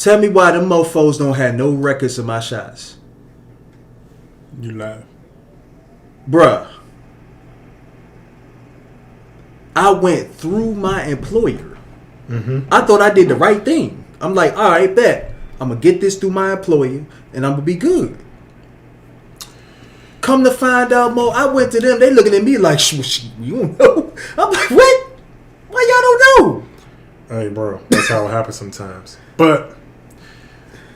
Tell me why them mofos don't have no records of my shots. You laugh. Bruh. I went through my employer. Mm-hmm. I thought I did the right thing. I'm like, all right, bet. I'm going to get this through my employer and I'm going to be good. Come to find out more, I went to them. They looking at me like, you don't know? I'm like, what? Why y'all don't know? Hey, bro. That's how it happens sometimes. But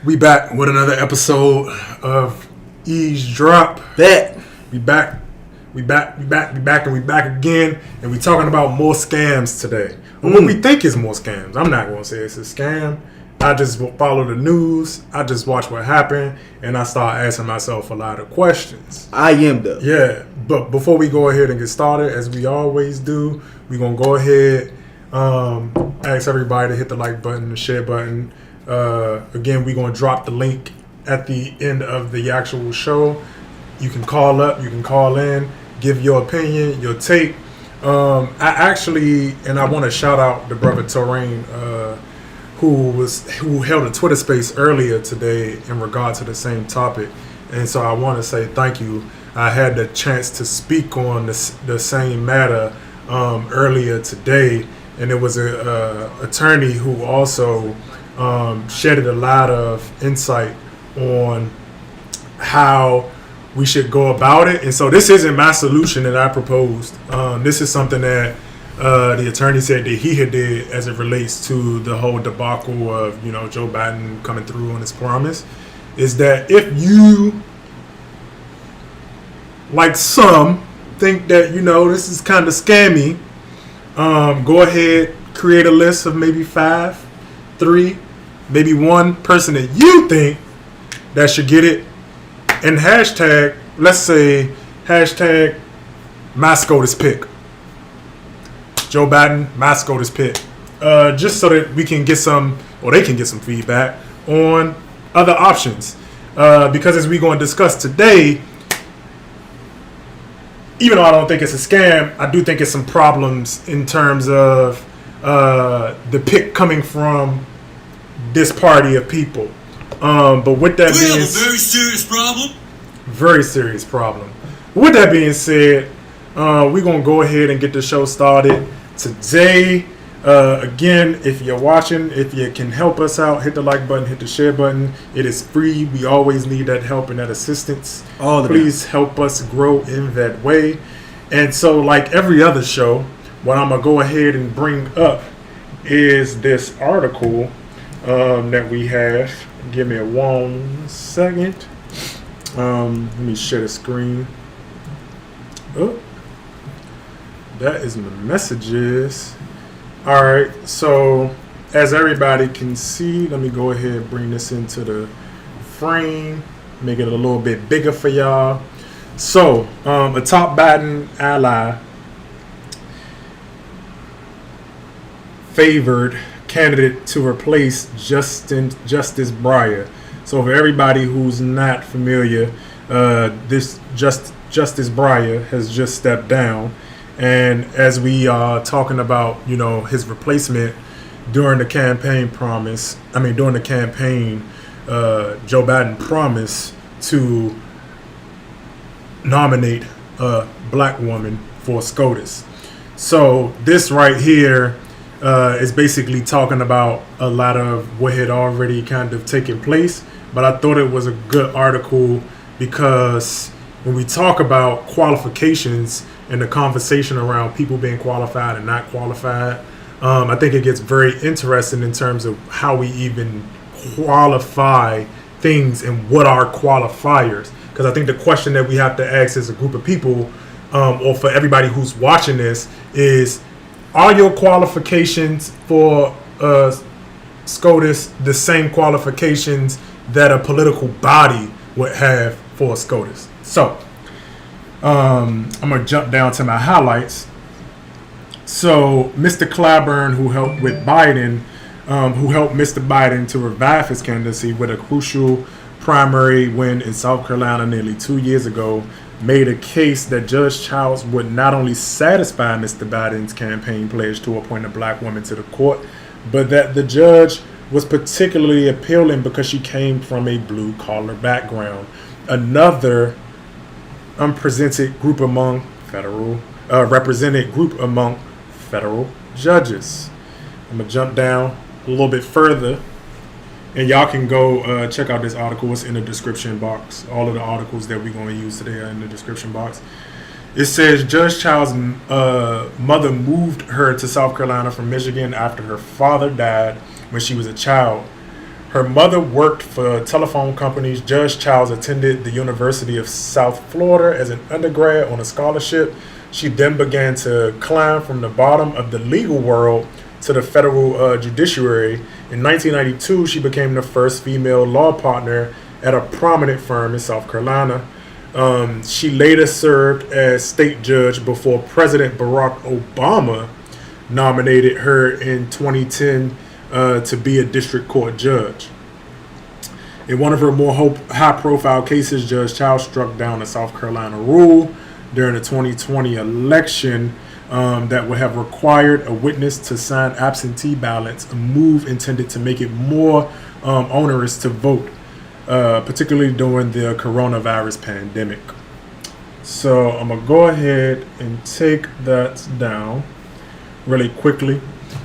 we back with another episode of Eavesdrop. That. We back again. And we talking about more scams today. Or what we think is more scams. I'm not going to say it's a scam. I just follow the news. I just watch what happened. And I start asking myself a lot of questions. I am though. Yeah. But before we go ahead and get started, as we always do, we're going to go ahead, ask everybody to hit the like button, the share button. Again, we're going to drop the link at the end of the actual show. You can call up, you can call in, give your opinion, your take. I want to shout out the brother Terrain, who held a Twitter space earlier today in regard to the same topic. And so I want to say thank you. I had the chance to speak on the same matter earlier today, and it was a attorney who also shedded a lot of insight on how we should go about it. And so this isn't my solution that I proposed. This is something that the attorney said that he had did as it relates to the whole debacle of, Joe Biden coming through on his promise, is that if you, like some, think that, this is kind of scammy, go ahead, create a list of maybe 5, 3, maybe one person that you think that should get it, and hashtag, let's say, hashtag my SCOTUS pick. Joe Biden, my SCOTUS pick. Just so that we can get some, or they can get some feedback on other options. Because as we're going to discuss today, even though I don't think it's a scam, I do think it's some problems in terms of the pick coming from this party of people. But with that being, we have a very serious problem. Very serious problem. With that being said, we're gonna go ahead and get the show started today. Again, if you're watching, if you can help us out, hit the like button, hit the share button. It is free. We always need that help and that assistance. Please help us grow in that way. And so, like every other show, what I'm gonna go ahead and bring up is this article that we have. Give me 1 second. Let me share the screen. Oh, that is my messages. All right, so as everybody can see, let me go ahead and bring this into the frame, make it a little bit bigger for y'all. So, a top Biden ally favored candidate to replace Justice Breyer. So for everybody who's not familiar, this Justice Breyer has just stepped down, and as we are talking about, his replacement during the campaign, Joe Biden promised to nominate a black woman for SCOTUS. So this right here is basically talking about a lot of what had already kind of taken place. But I thought it was a good article because when we talk about qualifications and the conversation around people being qualified and not qualified, I think it gets very interesting in terms of how we even qualify things and what are qualifiers. Because I think the question that we have to ask as a group of people, or for everybody who's watching this, is, are your qualifications for SCOTUS the same qualifications that a political body would have for SCOTUS? So, I'm going to jump down to my highlights. So, Mr. Clyburn, who helped with Biden, who helped Mr. Biden to revive his candidacy with a crucial primary win in South Carolina nearly 2 years ago, made a case that Judge Childs would not only satisfy Mr. Biden's campaign pledge to appoint a black woman to the court, but that the judge was particularly appealing because she came from a blue-collar background. Another represented group among federal judges. I'm gonna jump down a little bit further, and y'all can go check out this article. It's in the description box. All of the articles that we're going to use today are in the description box. It says Judge Child's mother moved her to South Carolina from Michigan after her father died when she was a child. Her mother worked for telephone companies. Judge Childs attended the University of South Florida as an undergrad on a scholarship. She then began to climb from the bottom of the legal world to the federal judiciary. In 1992, she became the first female law partner at a prominent firm in South Carolina. She later served as state judge before President Barack Obama nominated her in 2010 to be a district court judge. In one of her more high-profile cases, Judge Child struck down a South Carolina rule during the 2020 election that would have required a witness to sign absentee ballots, a move intended to make it more onerous to vote, particularly during the coronavirus pandemic. So I'm going to go ahead and take that down really quickly.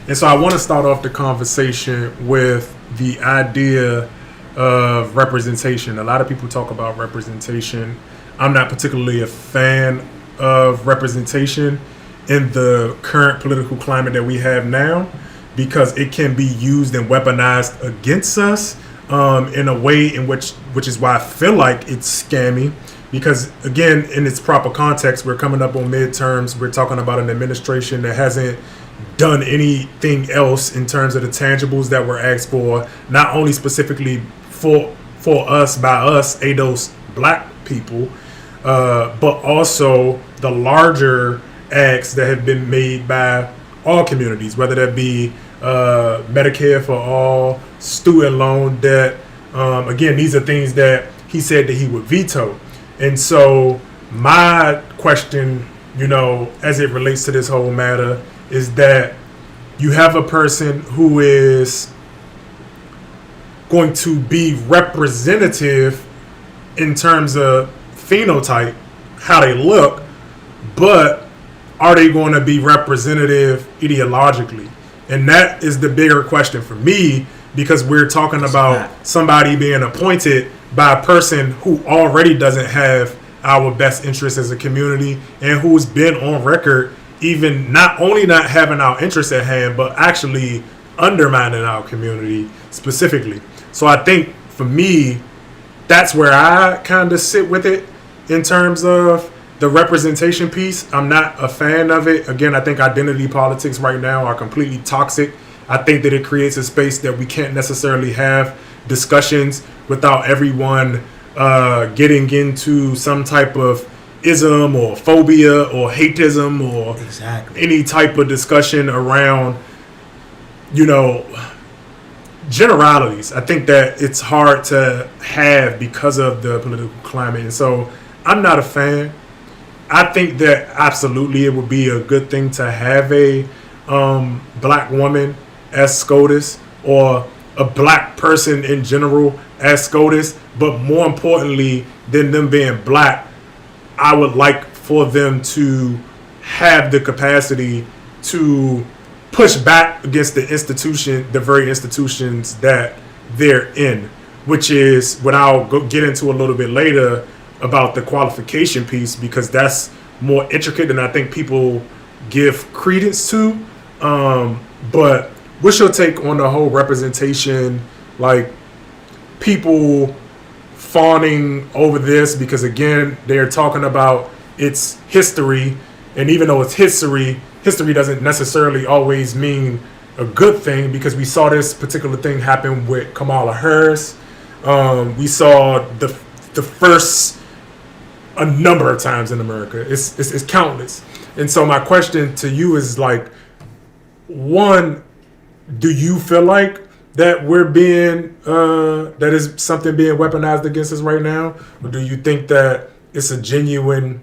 And so I want to start off the conversation with the idea of representation. A lot of people talk about representation. I'm not particularly a fan of representation in the current political climate that we have now, because it can be used and weaponized against us in a way in which is why I feel like it's scammy. Because again, in its proper context, we're coming up on midterms. We're talking about an administration that hasn't done anything else in terms of the tangibles that were asked for, not only specifically for us, by us, those black people, but also the larger acts that have been made by all communities, whether that be Medicare for all, student loan debt. Again, these are things that he said that he would veto. And so my question, as it relates to this whole matter, is that you have a person who is going to be representative in terms of phenotype, how they look, but are they going to be representative ideologically? And that is the bigger question for me, because we're talking about somebody being appointed by a person who already doesn't have our best interest as a community, and who's been on record even not only not having our interests at hand, but actually undermining our community specifically. So I think for me, that's where I kind of sit with it in terms of the representation piece. I'm not a fan of it. Again, I think identity politics right now are completely toxic. I think that it creates a space that we can't necessarily have discussions without everyone getting into some type of ism or phobia or hateism or any type of discussion around, generalities. I think that it's hard to have because of the political climate. And so I'm not a fan. I think that absolutely it would be a good thing to have a black woman as SCOTUS, or a black person in general as SCOTUS. But more importantly than them being black, I would like for them to have the capacity to push back against the very institutions that they're in, which is what I'll get into a little bit later about the qualification piece, because that's more intricate than I think people give credence to. But what's your take on the whole representation, like people fawning over this? Because again, they're talking about its history, and even though it's history doesn't necessarily always mean a good thing, because we saw this particular thing happen with Kamala Harris. We saw the first a number of times in America. It's countless. And so my question to you is, like, one, do you feel like that we're being that is something being weaponized against us right now, or do you think that it's a genuine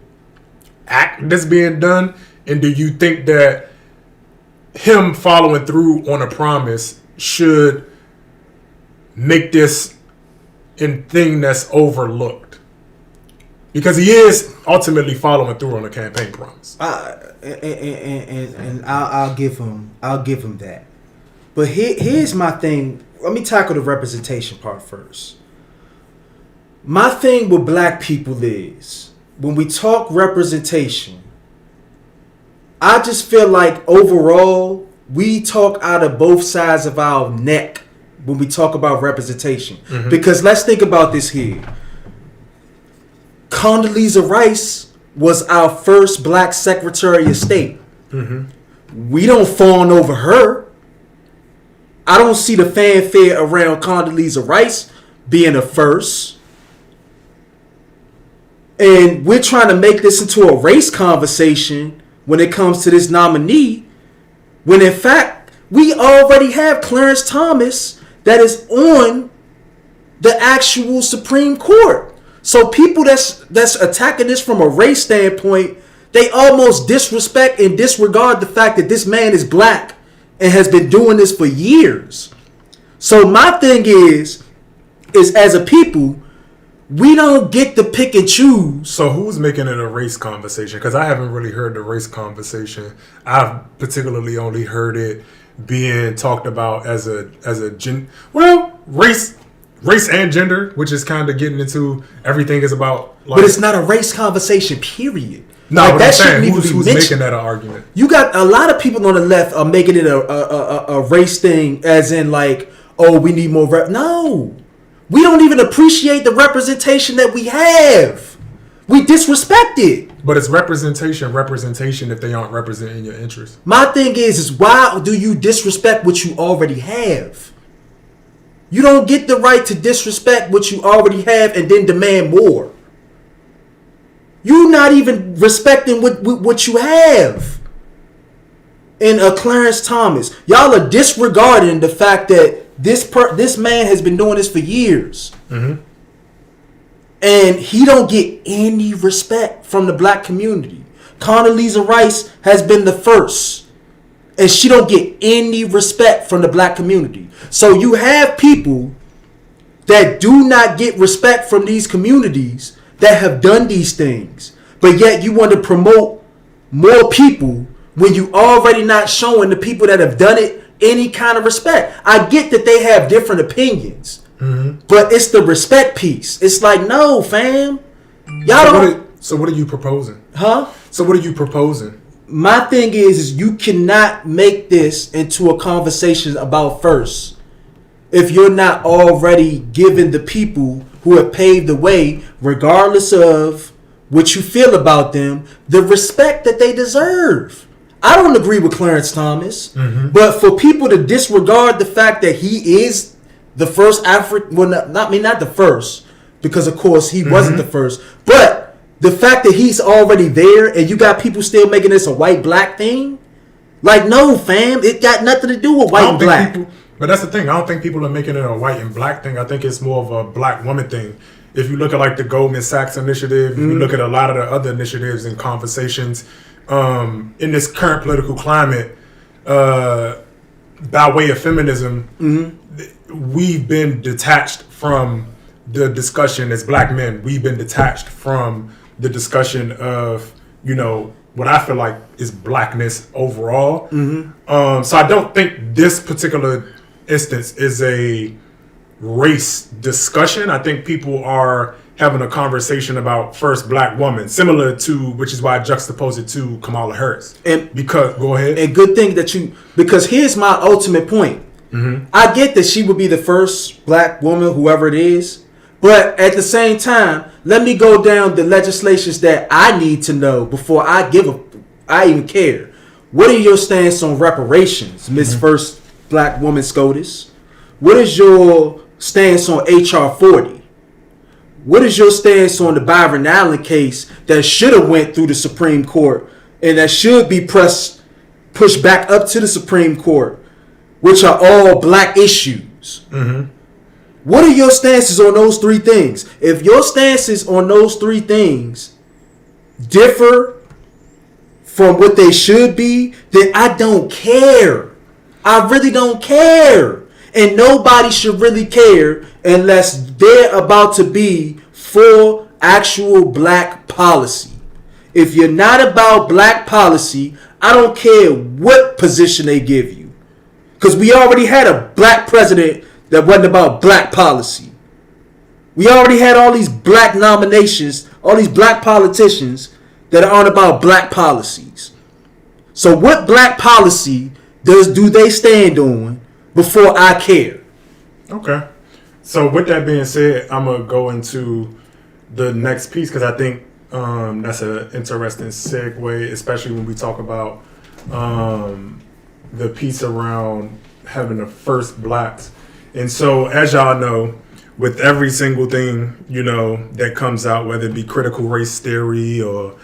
act that's being done? And do you think that him following through on a promise should make this a thing that's overlooked? Because he is ultimately following through on the campaign promise. And I'll give him that. But here's my thing. Let me tackle the representation part first. My thing with black people is, when we talk representation, I just feel like overall we talk out of both sides of our neck when we talk about representation. Mm-hmm. Because let's think about this here. Condoleezza Rice was our first black Secretary of State. Mm-hmm. We don't fawn over her. I don't see the fanfare around Condoleezza Rice being a first. And we're trying to make this into a race conversation when it comes to this nominee, when in fact we already have Clarence Thomas that is on the actual Supreme Court. So people that's attacking this from a race standpoint, they almost disrespect and disregard the fact that this man is black and has been doing this for years. So my thing is as a people, we don't get to pick and choose. So who's making it a race conversation? Because I haven't really heard the race conversation. I've particularly only heard it being talked about as a race and gender, which is kind of getting into everything is about. Like, but it's not a race conversation, period. No, like, but I'm saying who's making that an argument? You got a lot of people on the left are making it a race thing, as in like, oh, we need more No. We don't even appreciate the representation that we have. We disrespect it. But it's representation if they aren't representing your interests. My thing is why do you disrespect what you already have? You don't get the right to disrespect what you already have and then demand more. You're not even respecting what you have. And Clarence Thomas, y'all are disregarding the fact that this man has been doing this for years. Mm-hmm. And he don't get any respect from the black community. Condoleezza Rice has been the first. And she don't get any respect from the black community. So you have people that do not get respect from these communities that have done these things. But yet you want to promote more people when you already not showing the people that have done it any kind of respect. I get that they have different opinions, mm-hmm. but it's the respect piece. It's like, no, fam. So what are you proposing? Huh? So what are you proposing? My thing is you cannot make this into a conversation about first if you're not already giving the people who have paved the way, regardless of what you feel about them, the respect that they deserve. I don't agree with Clarence Thomas, mm-hmm. but for people to disregard the fact that he is the first African, well, not the first, because of course he mm-hmm. wasn't the first, but the fact that he's already there and you got people still making this a white-black thing, like, no, fam, it got nothing to do with white and black. But that's the thing. I don't think people are making it a white and black thing. I think it's more of a black woman thing. If you look at like the Goldman Sachs initiative, mm-hmm. if you look at a lot of the other initiatives and conversations, in this current political climate, by way of feminism, mm-hmm. we've been detached from the discussion as black men. We've been detached from the discussion of, what I feel like is blackness overall. Mm-hmm. So I don't think this particular instance is a race discussion. I think people are having a conversation about first black woman, similar to, which is why I juxtapose it to Kamala Harris. And because, go ahead. And good thing that because here's my ultimate point. Mm-hmm. I get that she would be the first black woman, whoever it is, but at the same time, let me go down the legislations that I need to know before I even care. What are your stance on reparations, Miss mm-hmm. First Black Woman SCOTUS? What is your stance on HR 40? What is your stance on the Byron Allen case that should have went through the Supreme Court and that should be pushed back up to the Supreme Court, which are all black issues? Mm-hmm. What are your stances on those three things? If your stances on those three things differ from what they should be, then I don't care. I really don't care. And nobody should really care unless they're about to be for actual black policy. If you're not about black policy, I don't care what position they give you. Because we already had a black president that wasn't about black policy. We already had all these black nominations, all these black politicians that aren't about black policies. So what black policy do they stand on before I care? Okay. So with that being said, I'm going to go into the next piece because I think that's an interesting segue, especially when we talk about the piece around having the first blacks. And so, as y'all know, with every single thing, that comes out, whether it be critical race theory or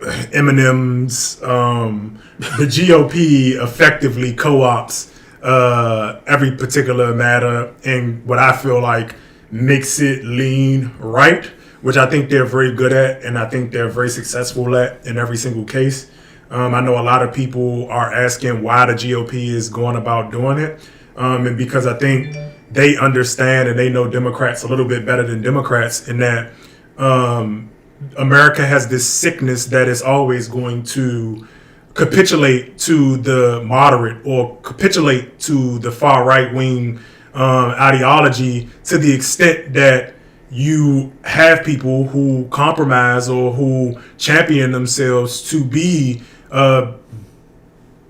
Eminem's, the GOP effectively co-ops every particular matter and what I feel like makes it lean right, which I think they're very good at and I think they're very successful at in every single case. I know a lot of people are asking why the GOP is going about doing it. And because I think they understand and they know Democrats a little bit better than Democrats in that America has this sickness that is always going to capitulate to the moderate or capitulate to the far right wing ideology to the extent that you have people who compromise or who champion themselves to be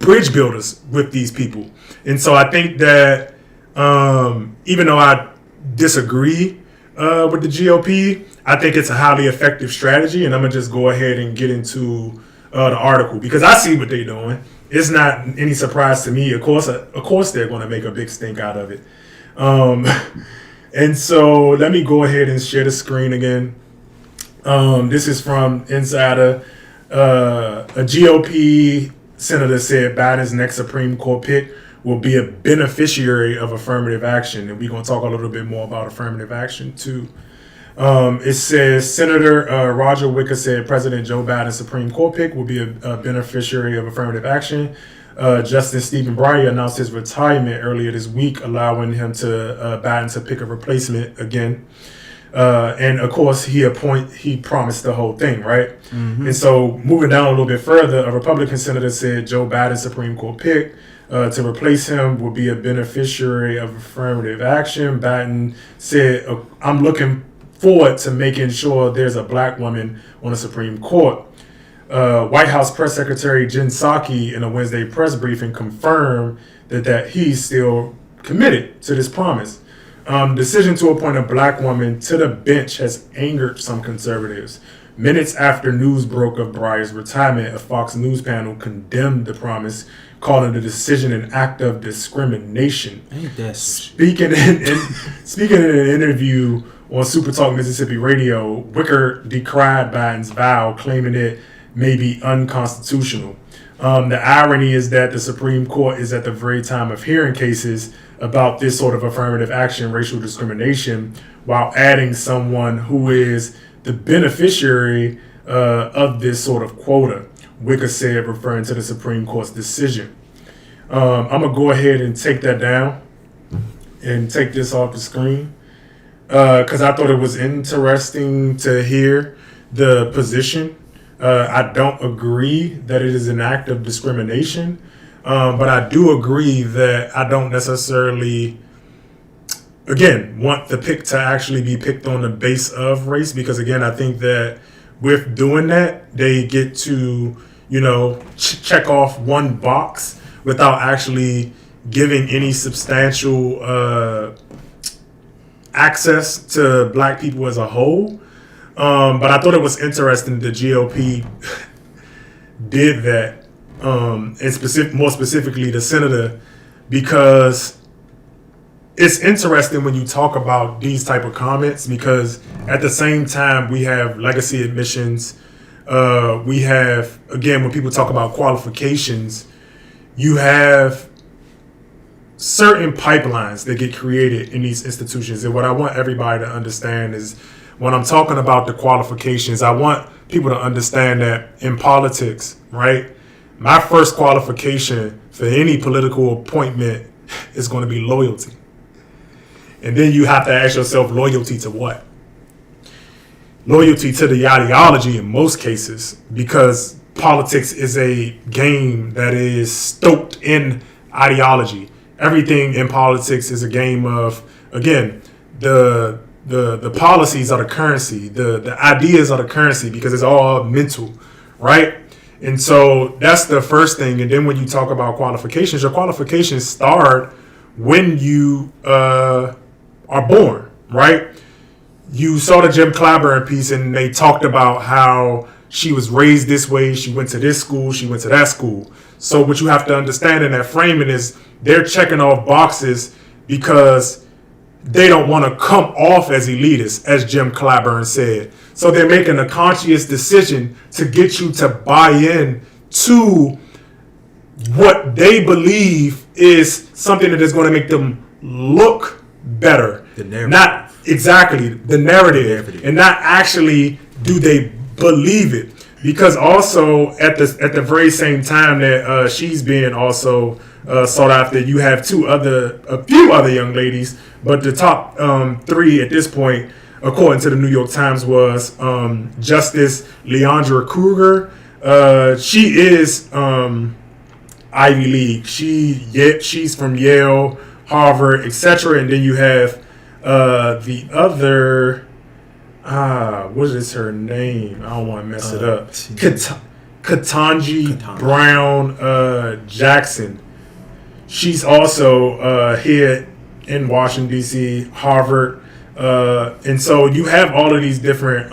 bridge builders with these people. And so I think that even though I disagree with the GOP, I think it's a highly effective strategy. And I'm going to just go ahead and get into the article because I see what they're doing. It's not any surprise to me. Of course, they're going to make a big stink out of it. And so let me go ahead and share the screen again. This is from Insider. A GOP senator said Biden's next Supreme Court pick will be a beneficiary of affirmative action. And we're going to talk a little bit more about affirmative action too. It says Senator Roger Wicker said President Joe Biden's Supreme Court pick will be a beneficiary of affirmative action. Justice Stephen Breyer announced his retirement earlier this week, allowing him to Biden to pick a replacement again. And of course, he promised the whole thing, right? Mm-hmm. And so moving down a little bit further, a Republican senator said Joe Biden's Supreme Court pick to replace him will be a beneficiary of affirmative action. Biden said, I'm looking forward to making sure there's a black woman on the Supreme Court. White House Press Secretary Jen Psaki in a Wednesday press briefing confirmed that he's still committed to this promise. Decision to appoint a black woman to the bench has angered some conservatives. Minutes after news broke of Breyer's retirement, a Fox News panel condemned the promise, calling the decision an act of discrimination. Speaking in an interview on Super Talk Mississippi Radio, Wicker decried Biden's vow, claiming it may be unconstitutional. The irony is that the Supreme Court is at the very time of hearing cases about this sort of affirmative action, racial discrimination, while adding someone who is the beneficiary of this sort of quota, Wicker said, referring to the Supreme Court's decision. I'm going to go ahead and take that down and take this off the screen because I thought it was interesting to hear the position. I don't agree that it is an act of discrimination, but I do agree that I don't necessarily, again, want the pick to actually be picked on the base of race because, again, I think that with doing that, they get to, check off one box without actually giving any substantial access to black people as a whole. But I thought it was interesting the GOP did that, and more specifically the senator, because it's interesting when you talk about these type of comments because at the same time we have legacy admissions, we have, again, when people talk about qualifications, you have certain pipelines that get created in these institutions. And what I want everybody to understand is when I'm talking about the qualifications, I want people to understand that in politics, right, my first qualification for any political appointment It's going to be loyalty. And then you have to ask yourself, loyalty to what? Loyalty to the ideology in most cases, because politics is a game that is stoked in ideology. Everything in politics is a game of, again, the policies are the currency, the ideas are the currency, because it's all mental, right? And so that's the first thing. And then when you talk about qualifications, your qualifications start when you are born, right? You saw the Jim Clyburn piece, and they talked about how she was raised this way. She went to this school. She went to that school. So what you have to understand in that framing is they're checking off boxes because they don't want to come off as elitists, as Jim Clyburn said. So they're making a conscious decision to get you to buy in to what they believe is something that is going to make them look better. The narrative. Not exactly the narrative, and not actually do they believe it. Because also at the very same time that she's being also sought after, you have a few other young ladies, but the top three at this point, according to the New York Times, was Justice Leandra Kruger. She is Ivy League. She's from Yale, Harvard, etc. And then you have the other. What is her name? I don't want to mess it up. Ketanji Brown Jackson. She's also here in Washington, D.C., Harvard. And so you have all of these different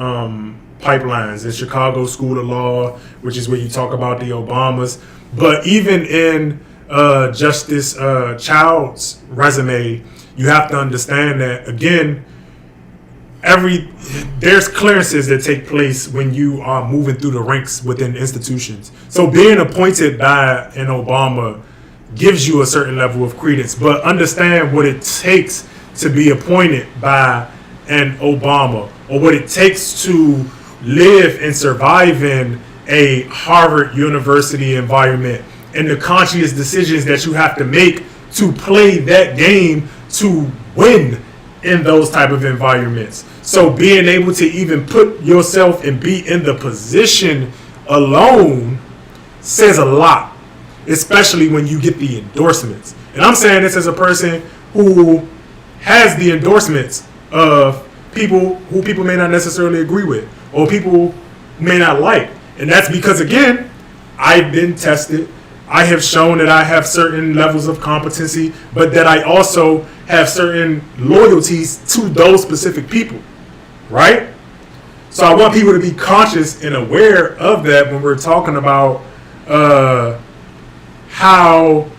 pipelines. The Chicago School of Law, which is where you talk about the Obamas. But even in Justice Child's resume, you have to understand that, again, there's clearances that take place when you are moving through the ranks within institutions. So being appointed by an Obama gives you a certain level of credence, but understand what it takes to be appointed by an Obama, or what it takes to live and survive in a Harvard University environment, and the conscious decisions that you have to make to play that game to win in those type of environments. So being able to even put yourself and be in the position alone says a lot, especially when you get the endorsements. And I'm saying this as a person who has the endorsements of people who people may not necessarily agree with, or people may not like. And that's because, again, I've been tested. I have shown that I have certain levels of competency, but that I also have certain loyalties to those specific people, right? So I want people to be conscious and aware of that when we're talking about how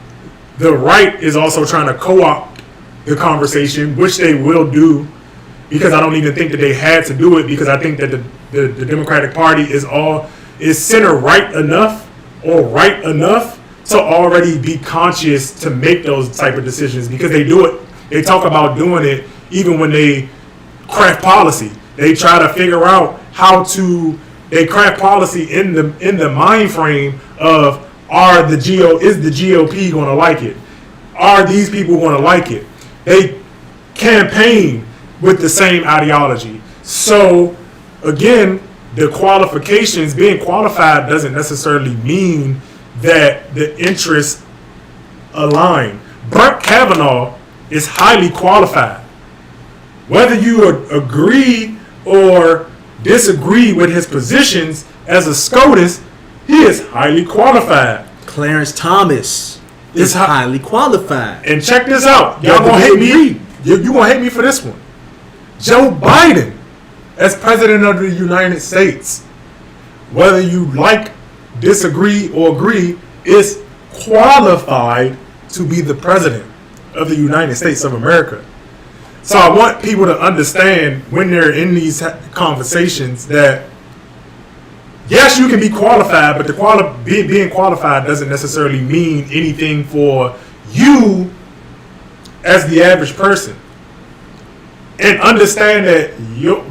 the right is also trying to co-opt the conversation, which they will do, because I don't even think that they had to do it, because I think that the Democratic Party is center right enough or right enough to already be conscious to make those type of decisions, because they do it. They talk about doing it even when they craft policy. They try to figure out they craft policy in the mind frame of, is the GOP going to like it? Are these people going to like it? They campaign with the same ideology. So again, the qualifications, being qualified doesn't necessarily mean that the interests align. Brett Kavanaugh is highly qualified. Whether you agree or disagree with his positions as a SCOTUS, he is highly qualified. Clarence Thomas is highly qualified. And check this out. Y'all gonna hate me. You gonna hate me for this one. Joe Biden, as president of the United States, whether you disagree, or agree, is qualified to be the president of the United States of America. So I want people to understand when they're in these conversations that, yes, you can be qualified, but being qualified doesn't necessarily mean anything for you as the average person. And understand that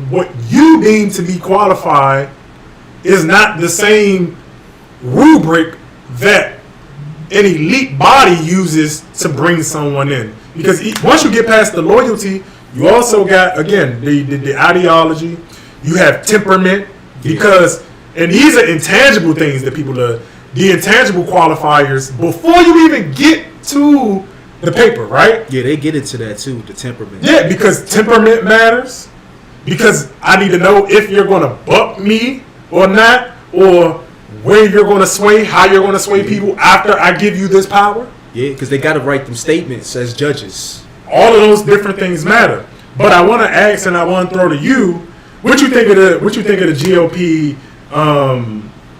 what you deem to be qualified is not the same rubric that an elite body uses to bring someone in. Because once you get past the loyalty, you also got, again, the ideology. You have temperament. Because, and these are intangible things that people are, the intangible qualifiers before you even get to the paper, right? Yeah, they get into that too, the temperament. Yeah, because temperament matters. Because I need to know if you're going to buck me or not, or where you're going to sway, how you're going to sway people after I give you this power. Yeah, because they got to write them statements as judges. All of those different things matter. But I want to ask, and I want to throw to you, what you think of the GOP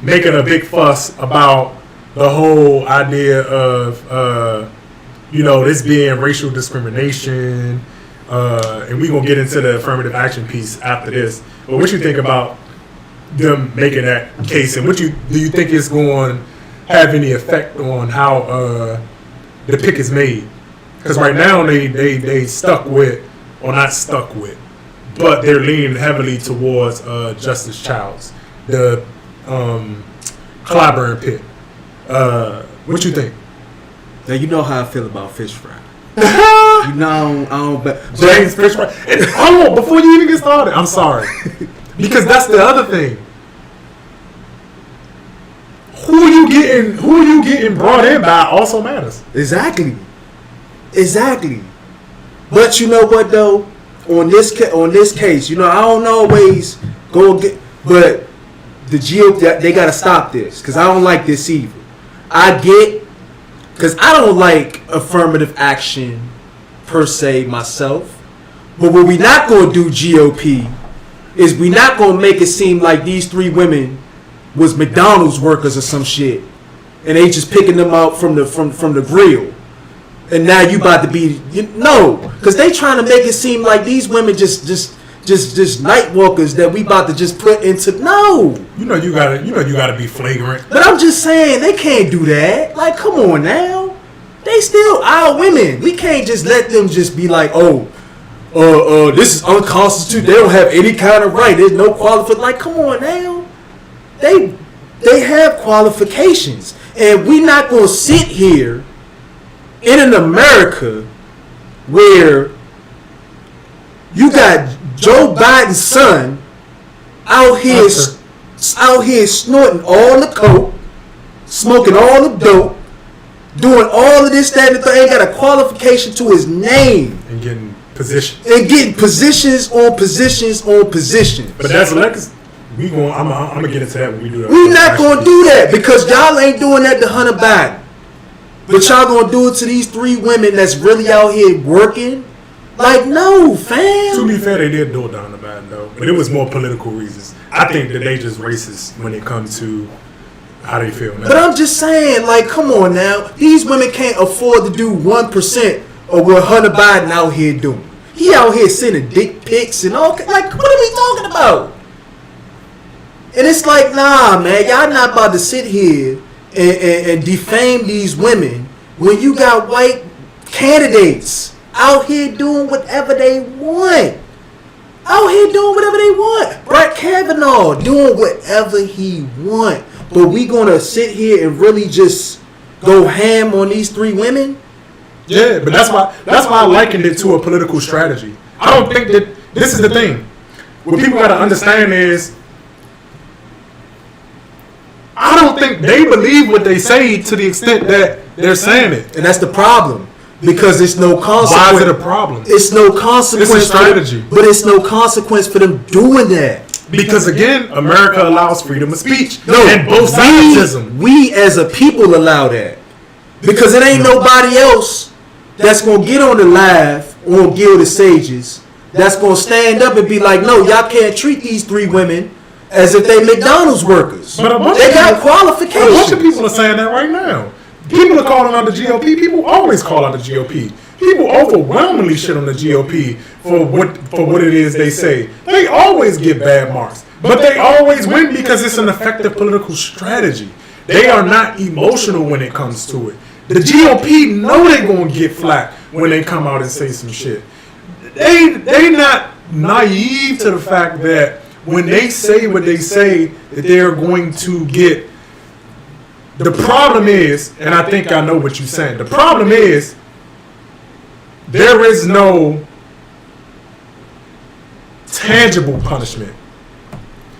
making a big fuss about the whole idea of this being racial discrimination, and we're gonna get into the affirmative action piece after this. But what you think about them making that case, and do you think it's going to have any effect on how the pick is made? Because right now they stuck with, or not stuck with, but they're leaning heavily towards Justice Childs, the Clyburn pick. What you think? Now you know how I feel about fish fry. You know, I don't bet. James fish fry. And hold on, before you even get started, I'm sorry, because that's the other thing. Who you getting brought in by also matters. Exactly. But you know what though? On this case, I don't always go get, but the GOP, they gotta stop this because I don't like this either. Because I don't like affirmative action per se myself. But what we not gonna do, GOP, is we not gonna make it seem like these three women was McDonald's workers or some shit, and they just picking them out from the grill, and now you about to be no, because they trying to make it seem like these women just night walkers that we about to just put into no. You gotta be flagrant. But I'm just saying they can't do that. Like, come on now, they still our women. We can't just let them just be like, this is unconstitutional. They don't have any kind of right. There's no qualification. Like, come on now. They have qualifications, and we're not gonna sit here in an America where you got Joe Biden's son out here snorting all the coke, smoking all the dope, doing all of this, that, and the thing. Ain't got a qualification to his name, and getting positions, on positions. But that's legacy. I'm gonna get into that when we do that. We're not gonna do that because y'all ain't doing that to Hunter Biden. But y'all gonna do it to these three women that's really out here working? Like, no, fam. To be fair, they did do it to Hunter Biden though, but it was more political reasons. I think that they just racist when it comes to how they feel now. But I'm just saying, like, come on now. These women can't afford to do 1% of what Hunter Biden out here doing. He out here sending dick pics and all. Like, what are we talking about? And it's like, nah, man, y'all not about to sit here and defame these women when you got white candidates out here doing whatever they want. Brett Kavanaugh doing whatever he want. But we gonna sit here and really just go ham on these three women? Yeah, but that's why I likened it to a political strategy. I don't think that this is the thing. What people gotta understand is, I don't think they believe what they say to the extent that they're saying it. And that's the problem. Because it's no consequence. Why is it a problem? It's no consequence. It's a strategy. But it's no consequence for them doing that. Because again, America allows freedom of speech. And both sides. We as a people allow that. Because it ain't nobody else that's going to get on the live on Gilded Sages that's going to stand up and be like, no, y'all can't treat these three women as if they McDonald's workers. But they got qualifications. A bunch of people are saying that right now. People are calling out the GOP. People always call out the GOP. People overwhelmingly shit on the GOP for what it is they say. They always get bad marks. But they always win because it's an effective political strategy. They are not emotional when it comes to it. The GOP know they're going to get flack when they come out and say some shit. They not naive to the fact that when they say what they say, that they're going to get the problem is, and I think I know what you're saying. The problem is there is no tangible punishment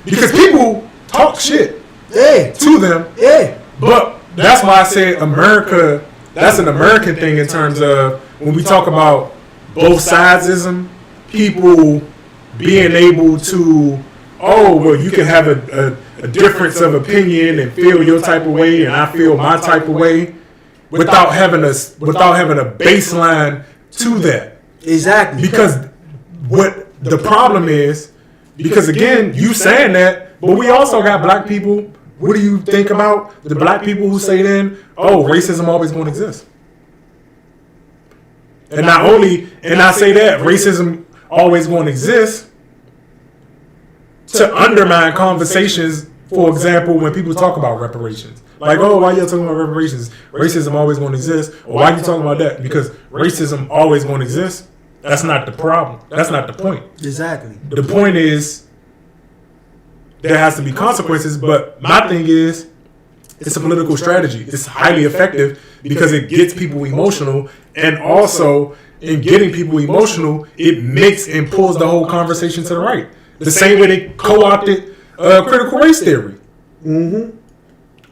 because people talk shit to them. Yeah. But that's why I say America. That's an American thing in terms of when we talk about both sidesism, people being able to, oh, well, you can have a difference of opinion and feel your type of way, and I feel my type of way, without having a baseline to that. Exactly. Because what the problem is, because again, you saying that, but we also got black people. What do you think about the black people who say then, oh, racism always going to exist? And not only, and I say that racism always going to exist to undermine conversations. For example, when people talk about reparations, like, oh, why y'all talking about reparations? Racism always going to exist. Or why you talking about that? Because racism always going to exist. That's not the problem. That's not the point. Exactly. The point is there has to be consequences. But my thing is, it's a political strategy. It's highly effective because it gets people emotional, and also in getting people emotional, it makes and pulls the whole conversation to the right. The same way they co-opted critical race theory. Mm-hmm.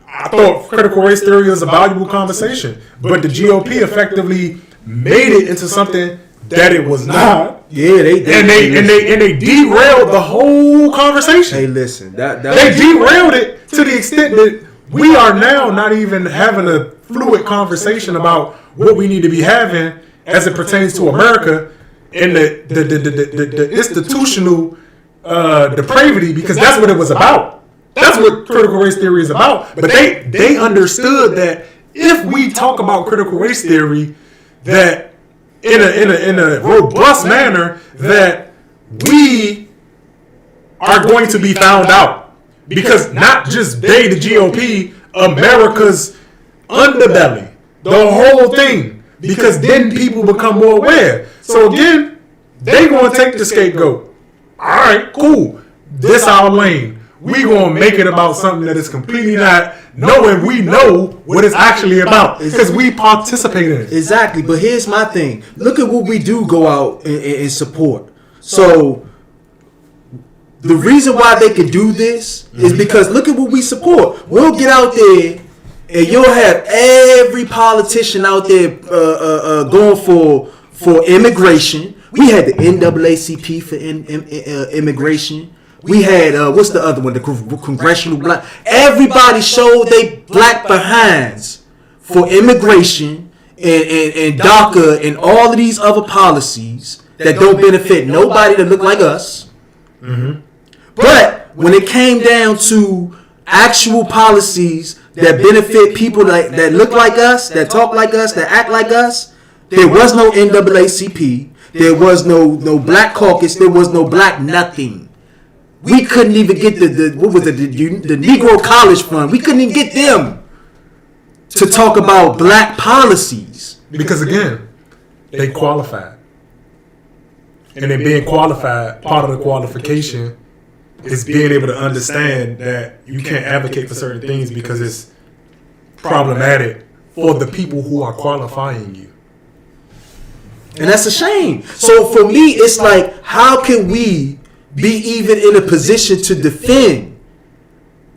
I thought critical race theory was a valuable conversation, but the GOP effectively made it into something that it was not. Yeah, they derailed the whole conversation. Hey, listen, that they derailed it to the extent that we are now not even having a fluid conversation about what we need to be having as it pertains to America and the institutional depravity, because that's what it was about. That's what critical race theory is about. But they understood that if we talk about critical race theory, that in a robust manner, that we are going to be found out. Because not just they, the GOP, America's underbelly, the whole thing. Because then people become more aware. So again, they going to take the scapegoat. All right, cool. This our lane. We going to make it about something that is completely not, knowing we know what it's actually about. Because we participate in it. Exactly. But here's my thing. Look at what we do go out and support. So the reason why they can do this is because look at what we support. We'll get out there and you'll have every politician out there going for immigration. We had the NAACP for immigration. We had what's the other one? The Congressional Black. Everybody showed they black behinds for immigration and DACA and all of these other policies that don't benefit nobody that look like us. Mm-hmm. But when it came down to actual policies that benefit people that look like us, that talk like us, that act like us, there was no NAACP. There was no Black Caucus. There was no Black nothing. We couldn't even get the Negro College Fund. We couldn't even get them to talk about black policies. Because again, they qualified. And then being qualified, part of the qualification is being able to understand that you can't advocate for certain things because it's problematic for the people who are qualifying you. And that's a shame. So for me, it's like, how can we be even in a position to defend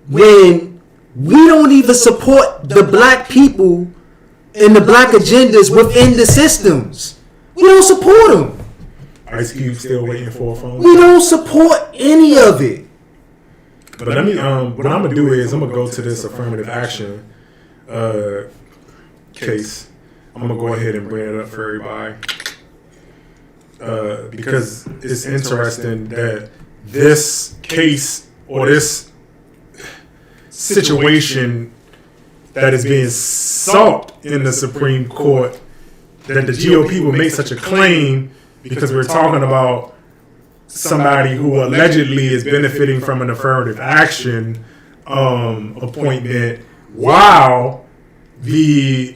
when we don't even support the black people and the black agendas within the systems? We don't support them. Ice Cube still waiting for a phone. We don't support any of it. But let me, what I'm gonna do is I'm gonna go to this affirmative action case. I'm gonna go ahead and bring it up for everybody because it's interesting that this case or this situation that is being sought in the Supreme Court, that the GOP will make such a claim because we're talking about somebody who allegedly is benefiting from an affirmative action appointment while the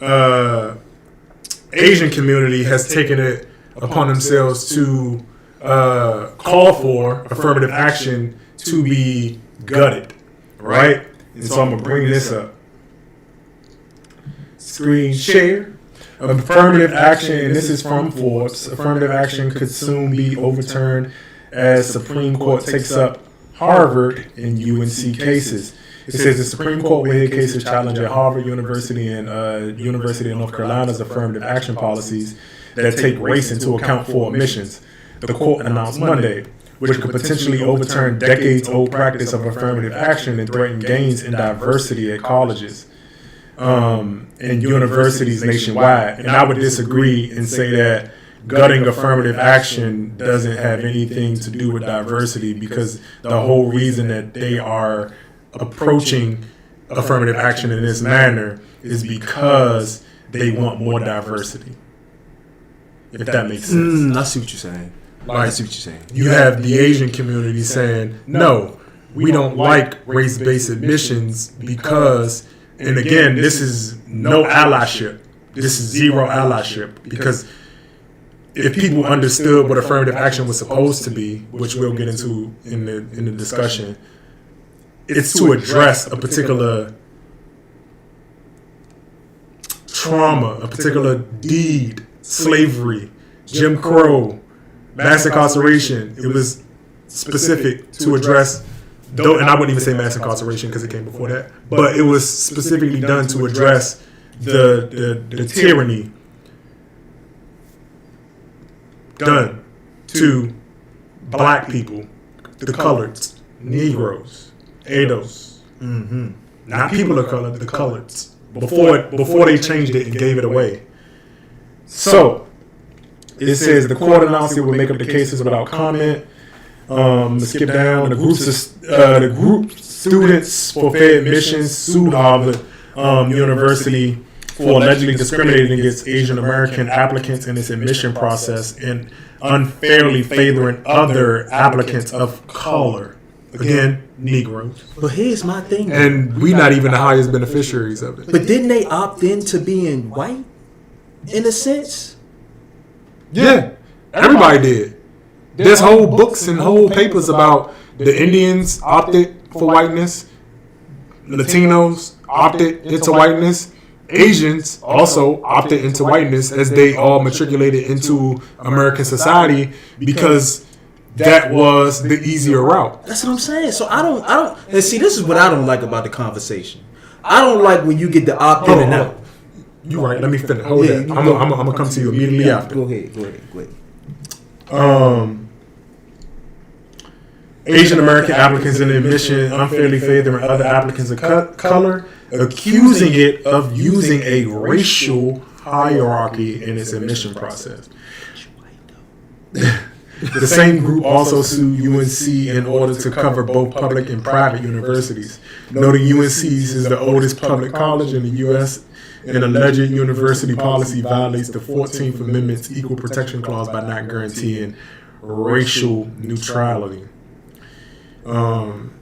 Asian community has taken it upon themselves to call for affirmative action to be gutted, right? And so I'm going to bring this up. screen share. Affirmative action, and this is from Forbes, affirmative action could soon be overturned as Supreme Court takes up Harvard and UNC cases. It says the Supreme Court will hear cases challenging Harvard University and University of North Carolina's affirmative action policies that take race into account for admissions, the court announced Monday, which could potentially overturn decades-old practice of affirmative action and threaten gains in diversity at colleges and universities nationwide. And I would disagree and say that gutting affirmative action doesn't have anything to do with diversity, because the whole reason that they are approaching affirmative action in this manner is because they want more diversity. If that makes sense. I see what you're saying. I see what you're saying. You have the Asian community saying, no, we don't like race-based admissions because, and again, this is no allyship. This is zero allyship, because if people understood what affirmative action was supposed to be, which we'll get into in the discussion, it's to address a particular trauma, a particular deed, slavery, Jim Crow, mass incarceration. It was specific to address, and I wouldn't even say mass incarceration because it came before that, but it was specifically done to address the tyranny done to black people, the coloreds, Negroes, ADOS, not people of color, the coloreds, before they changed it and gave it away. So it says the court announced it would make up the cases without comment. Let's skip down. The group students for fair admissions sued Harvard University for allegedly discriminating against Asian American applicants in its admission process and unfairly favoring other applicants of color. Again, Negroes. But here's my thing. And we not even the highest beneficiaries of it. But didn't they opt into being white, in a sense? Yeah, everybody did. There's whole books and whole papers about the Indians opted for whiteness, Latinos opted into whiteness, Asians also opted into whiteness as they all matriculated into American society because that was the easier route. That's what I'm saying. So I don't. And see, this is what I don't like about the conversation. I don't like when you get the opt in and out. You right. Let me finish. Hold that. I'm gonna come to you immediately after. Go ahead. Asian American applicants in admission unfairly favoring other applicants of color, accusing it of using a racial hierarchy in its admission process. The same group also sued UNC in order to cover both public and private universities, noting UNC is the oldest public college in the U.S. and alleged university policy violates the 14th Amendment's Equal Protection Clause by not guaranteeing racial neutrality.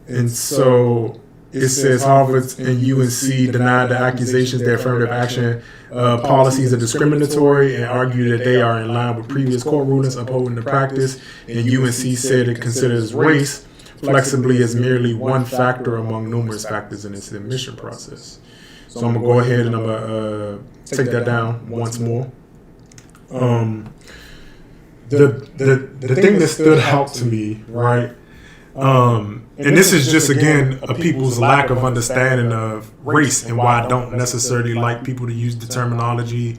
And so it says Harvard and UNC denied the accusations that affirmative action policies are discriminatory and argue that they are in line with previous court rulings upholding the practice. And UNC said it considers race flexibly as merely one factor among numerous factors in its admission process. So I'm gonna go ahead and I'm gonna take that down once more. The thing that stood out to me, right? And this is just, again, a people's lack of understanding of race and why I don't necessarily like people to use the terminology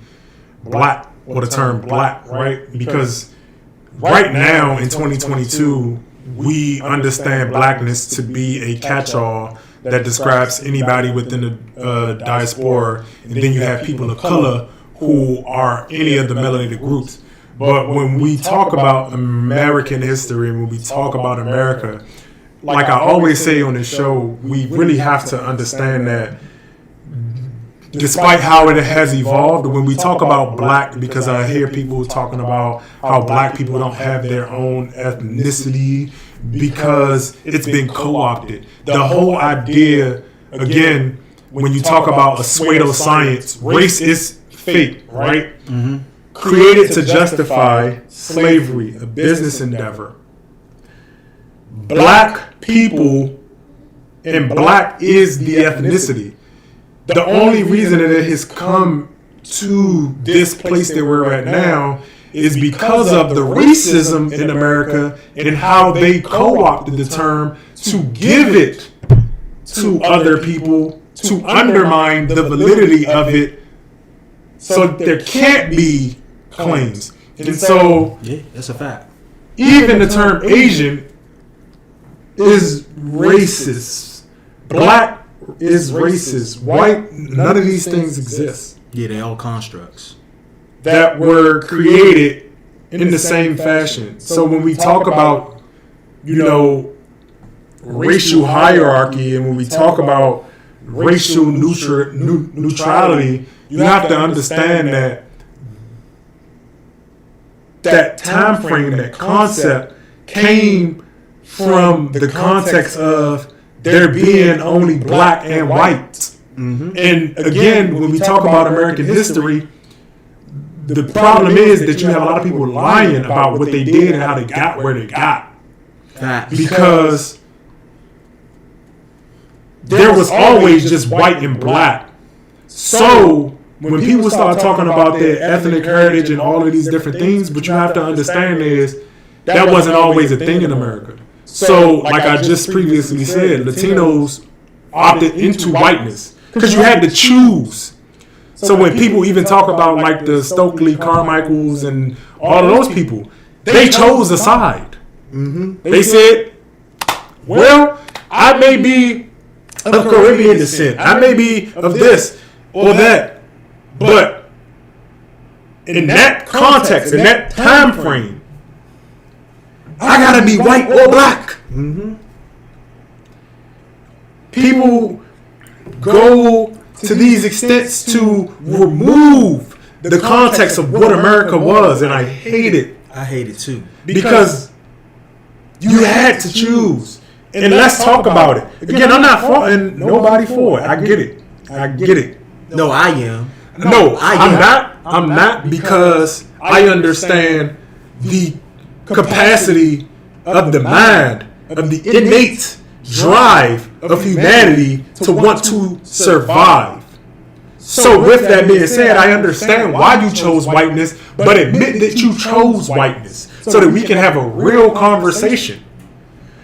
black or the term black, right? Because right now in 2022, we understand blackness to be a catch-all that describes anybody within the diaspora, and then you have people of color who are any of the melanated groups. But when we talk about American history, when we talk about America, like I always say on this show, we really have to understand that despite how it has evolved, when we talk about black, because I hear people talking about how black people don't have their own ethnicity because it's been co-opted. The whole idea, again, when you talk about a pseudo-science, race is fake, right? Mm-hmm. Created to justify slavery, a business endeavor. Black people, and black is the ethnicity. the only reason that it has come to this place that we're at now is because of the racism in America and how they co-opted the term to give it to other people to undermine the validity of it, so there can't be claims. And so, yeah, that's a fact. Even the term Asian is racist. Black is racist. White, none of these things exist. Yeah, they all constructs that were created in the same fashion. So when we talk about, racial hierarchy, and when we talk about racial neutrality, you have to understand that time frame, that concept came from the context of there being only black and white. Mm-hmm. And again, when we talk about American history, the problem is that you have a lot of people lying about what they did and how they got where they got. Because there was always just white and black. So when people start talking about their ethnic heritage and all of these different things, what you have to understand is that wasn't always a thing in America. So, like I just previously said, Latinos opted into whiteness because you had to choose. So when people even talk about like the Stokely Carmichaels and all of those people, they chose a side. Mm-hmm. They said, well, I may be of Caribbean descent. I may be of this or that. But in that context, in that time frame, I gotta be white or black. Mm-hmm. People go to these extents to remove the context of what America was, and I hate it. I hate it too. Because you had to choose. And let's talk about it. Again, I'm not faulting nobody for it. I get it. I get it. No, I am. No, I'm not because I understand the capacity of the mind, of the innate drive of humanity to want to survive. So with that being said, I understand why you chose whiteness, but admit that you chose whiteness so that we can have a real conversation.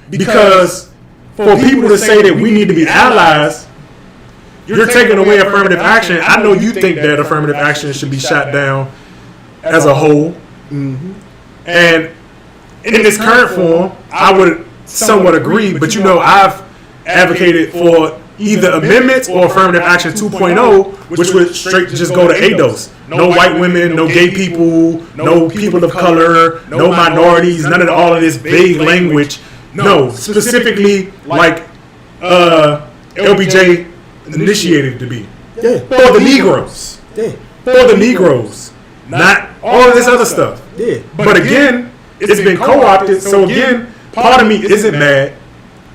Because for people to say that we need to be allies, you're taking away affirmative action. I know you think that affirmative action should be shot down as a whole. Mm-hmm. And in this current form, I would somewhat agree, but I've advocated for either amendments or affirmative action 2.0, which would straight just go to ADOS. No white women, no gay people, no people of color, no minorities, none of all of this vague language. No, specifically like LBJ initiated to be. Yeah. For the Negroes. Yeah. For the Negroes. Not all of this other stuff. Yeah. But again, it's been co-opted. So again, part of me isn't mad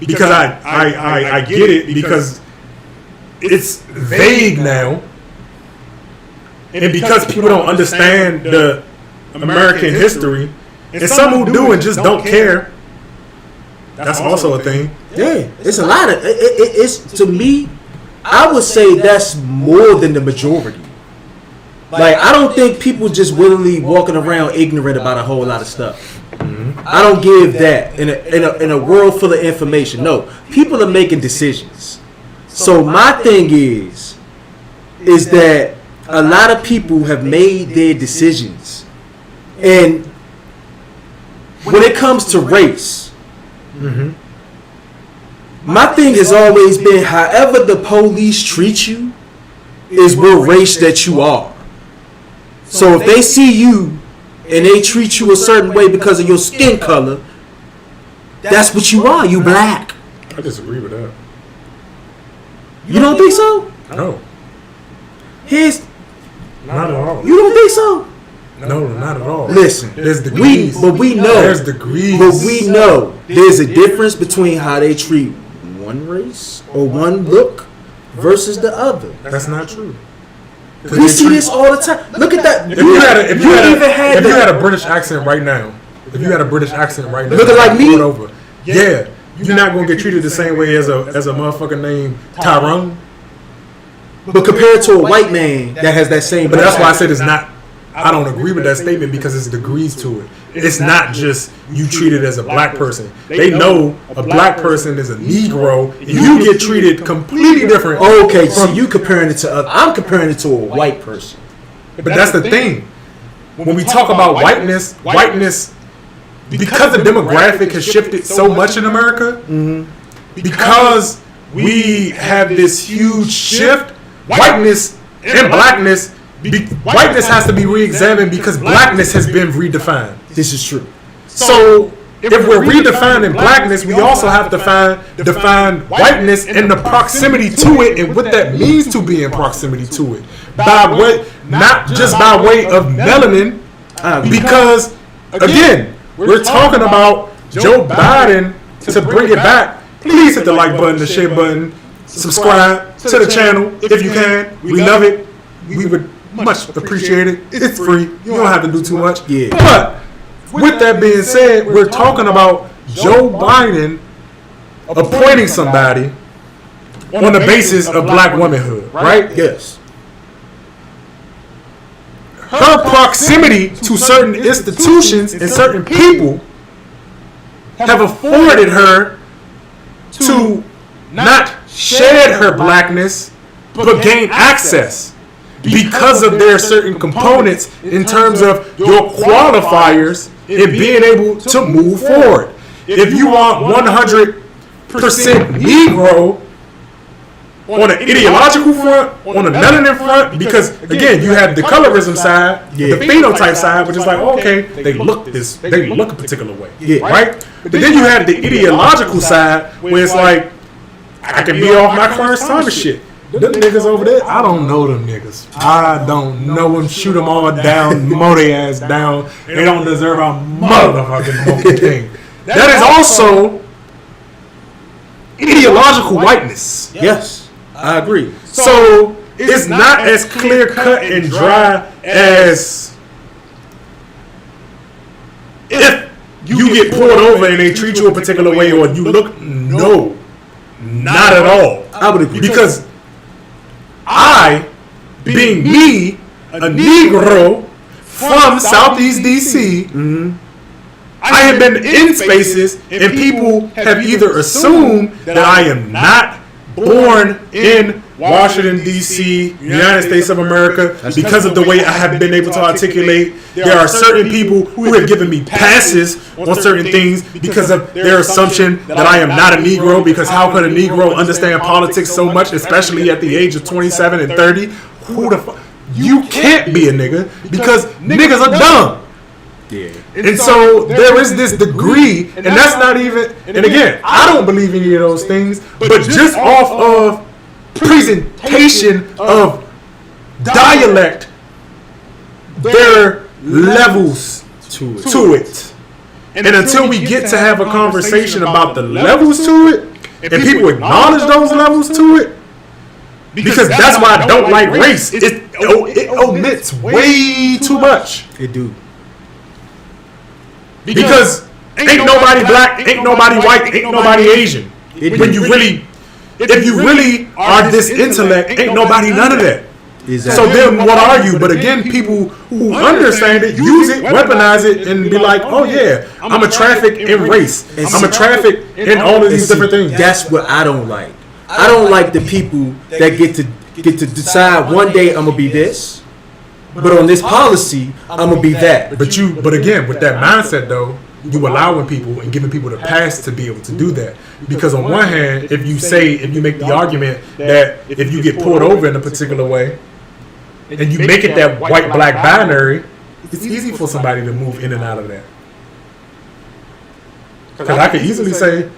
because I get it, because it's vague now. And because people don't understand the American history, and some who do and just don't care, that's also a thing. Yeah, it's a lot of it's to me. I would say that's more than the majority. Like, I don't think people just willingly walking around ignorant about a whole lot of stuff. Mm-hmm. I don't give that in a world full of information. No, people are making decisions. So my thing is that a lot of people have made their decisions, and when it comes to race. Mm-hmm. My thing has always been, however the police treat you is what race that you are. So if they see you and they treat you a certain way because of your skin color, that's what you are. You black. I disagree with that. You don't think so? No. Not at all. You don't think so? No, not at all. Listen, there's degrees. We know. There's degrees. But we know there's a difference between how they treat one race or one look versus the other. That's not true. We see this all the time. Look at that. If you had a British accent right now, looking like me, over, yeah, you're not gonna get treated the same way as a motherfucker named Tyrone. But compared to a white man that has that same, But that's why I said it's not. I don't agree with that statement because it's degrees to it. It's not just you treated as a black person. They know a black person is a Negro, and you get treated completely different. Okay, so you comparing it to I'm comparing it to a white person. But that's the thing. When we talk about whiteness, because the demographic has shifted so much in America, because we have this huge shift, whiteness and blackness. Whiteness has to be re-examined because blackness has been redefined. This is true. So if we're redefining blackness, we also have to define whiteness and the proximity to it and what that means to be in proximity to it. Not just by way of melanin, because again, we're talking about Joe Biden. To bring it back, please hit the like button, the share button, subscribe to the channel if you can. We love it. We would much appreciate it. It's free. You don't have to do too much. Yeah. But with that being said, we're talking about Joe Biden appointing somebody on the basis of black womanhood, right? Yes. Her proximity to certain institutions and certain people have afforded her to not shed her blackness, but gain access because of their certain components in terms of your qualifiers in being able to move forward. If you want 100% Negro on an ideological front, on a melanin front, because again, you have the colorism side, the phenotype side, which is like, okay, they look a particular way, right? But then you have the ideological side where it's like, I can be off my Clarence Thomas shit. Them niggas over there, I don't know them niggas. I don't know them. Shoot them all down, mow their ass down. They don't deserve a motherfucking thing. That is also ideological whiteness. Yes, I agree. So it's not as clear cut and dry as if you get pulled over and they treat you a particular way or you look. No, not at all. I would agree. Because I, being me, a Negro from Southeast DC, I have been in spaces and people have either assumed that I am not born in Washington, D.C., United States of America, because of the way I have been able to articulate. There are certain people who have given me passes on certain things because of their assumption that I am not a Negro, because how could a Negro understand politics so much, especially at the age of 27 and 30? Who the fuck? You can't be a nigga because niggas are dumb. Yeah. And so there is this degree, and that's not even, and again, I don't believe in any of those things, but just off of presentation of dialect, there are levels to it. And until we get to have a conversation about the levels to it, and people acknowledge those levels to it, because that's why I don't like race. It omits way too much. It do. Because ain't nobody black, ain't nobody white, ain't nobody Asian. When you really, if you really are this intellect, ain't nobody none of that. Exactly. So then what are you? But again, people who understand it, use it, weaponize it, and be like, oh yeah, I'm a traffic in race. I'm a traffic in all of these different things. That's what I don't like. I don't like the people that get to decide one day I'm gonna be this, but on this policy I'm gonna be that. But again, with that mindset though, you allowing people and giving people the pass to be able to do that. Because on one hand, if you make the argument that if you get pulled over in a particular way, and you make it that white-black binary, it's easy for somebody to move in and out of that. Because I could easily say,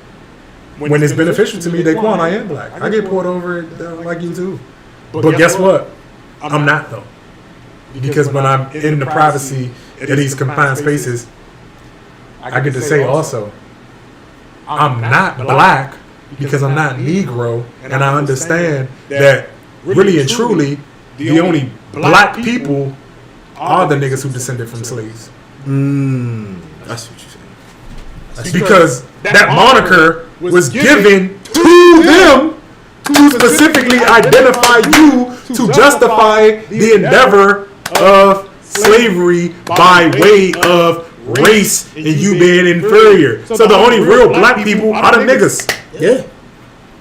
when it's beneficial to me, Daquan, I am black. I get pulled over like you too. But guess what? I'm not though. Because when I'm in the privacy of these confined spaces, I get to say also, I'm not black because I'm not Negro, and I understand that really and truly, the only black people are the niggas who descended from slaves. That's what you're saying. Because that moniker was given to them to specifically identify you to justify the endeavor of slavery by way of race and you being inferior. So the only real black people are the niggas. Yeah.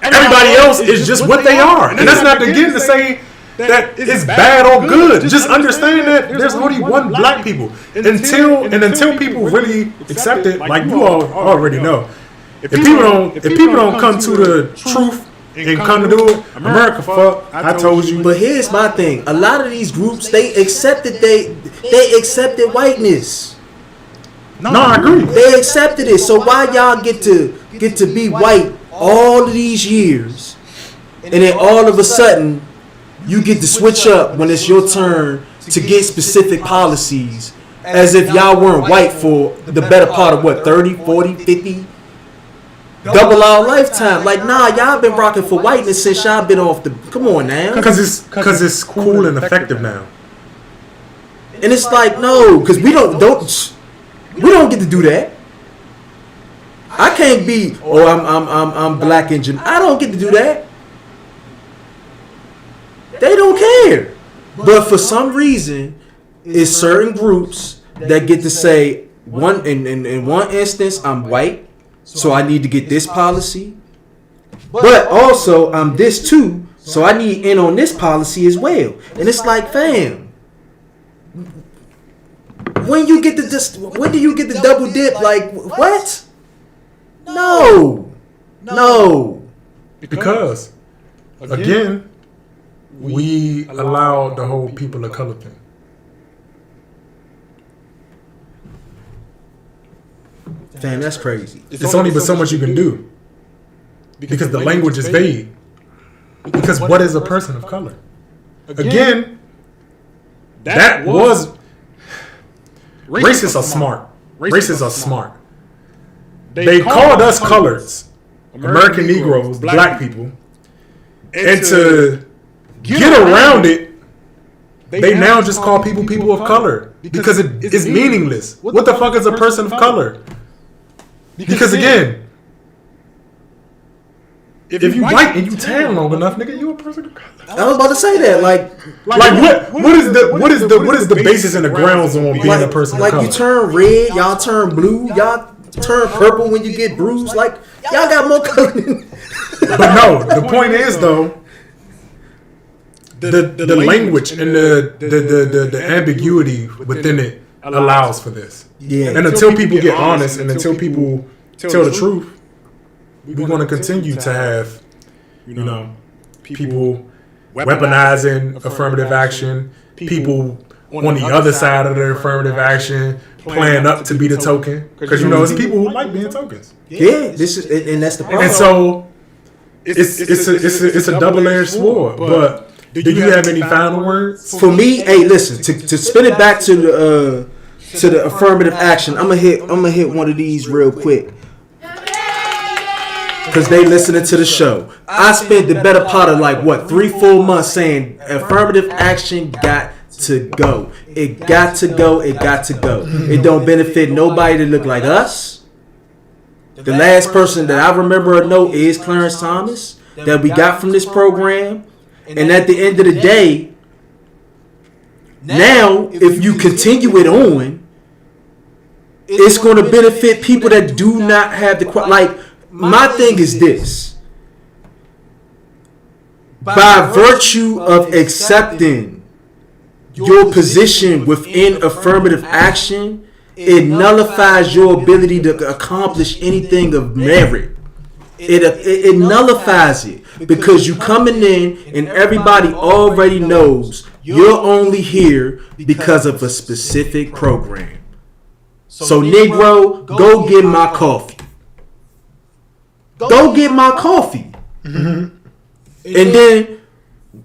Everybody else is just what they are. And that's not again to say that it's bad or good. Just understand that there's only one black people. Until people really accept it, like you all already know. If people don't come to the truth and come to do it, America fuck. I told you. But here's my thing. A lot of these groups, they accepted whiteness. No, I agree. They accepted it. So why y'all get to be white all of these years, and then all of a sudden you get to switch up when it's your turn to get specific policies, as if y'all weren't white for the better part of what, 30, 40, 50, double our lifetime. Like, nah, y'all been rocking for whiteness since y'all been off the. Come on now. Because it's cool and effective now. And it's like, no, because we don't get to do that. I can't be, I'm black and I don't get to do that. They don't care. But for some reason, it's certain groups that get to say, in one instance, I'm white, so I need to get this policy. But also, I'm this too, so I need in on this policy as well. And it's like, fam, when do you get the double dip? Like, what? No. Because, again, we allowed the whole people of color thing. Damn, that's crazy. It's only but so much you can do. Because the language is vague. Because what is a person of color? Again, that was... Racists are smart. Racists are smart. They called us coloreds, American Negroes, black people, and to get around it, they now just call people of color because it is meaningless. What the fuck is a person of color? Because again, if you white and you tan long enough, nigga, you a person of color. I was about to say that, like what is the basis and the grounds on being a person of color? Like you turn red, y'all turn blue, y'all turn purple when you get bruised. Like y'all got more color than. But no, the point is though, the language and the ambiguity within it allows for this. Yeah. And until people get honest and until people tell the truth, we're going to continue to have, people weaponizing affirmative action, people on the other side of the affirmative action playing up to be the token. Because, it's people who like being tokens. Yeah, this is, and that's the problem. And so it's a double-edged sword. But do you have any final words? For me, hey, listen, to spin it back to the affirmative action, I'm gonna hit one of these real quick. Because they listening to the show. I spent the better part of 3-4 months saying affirmative action got to go. It got to go. It got to go. It don't benefit nobody to look like us. The last person that I remember or know is Clarence Thomas that we got from this program. And at the end of the day, now if you continue it on, it's going to benefit people that do not have the my thing is this. By virtue of accepting your position within affirmative action, it nullifies your ability to accomplish anything of merit. It nullifies it because you coming in and everybody already knows you're only here because of a specific program. So Negro, go get my coffee. Go get my coffee. Mm-hmm. And then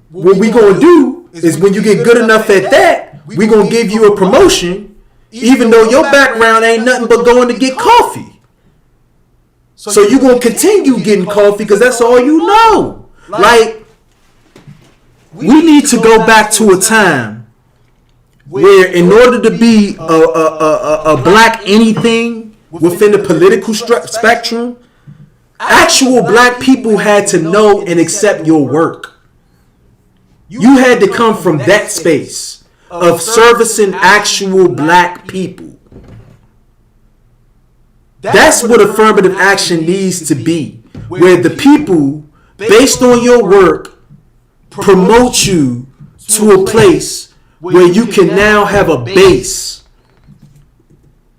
what we gonna do is when you get good enough at that, we gonna give you a promotion, even though your background ain't nothing but going to get coffee. So you gonna continue getting coffee because that's all you know. Like, we need to go back to a time where in order to be a black anything within the political spectrum, Actual black people had to know and accept your work. You had to come from that space of servicing actual black people. That's what affirmative action needs to be, where the people, based on your work, promote you to a place where you can now have a base,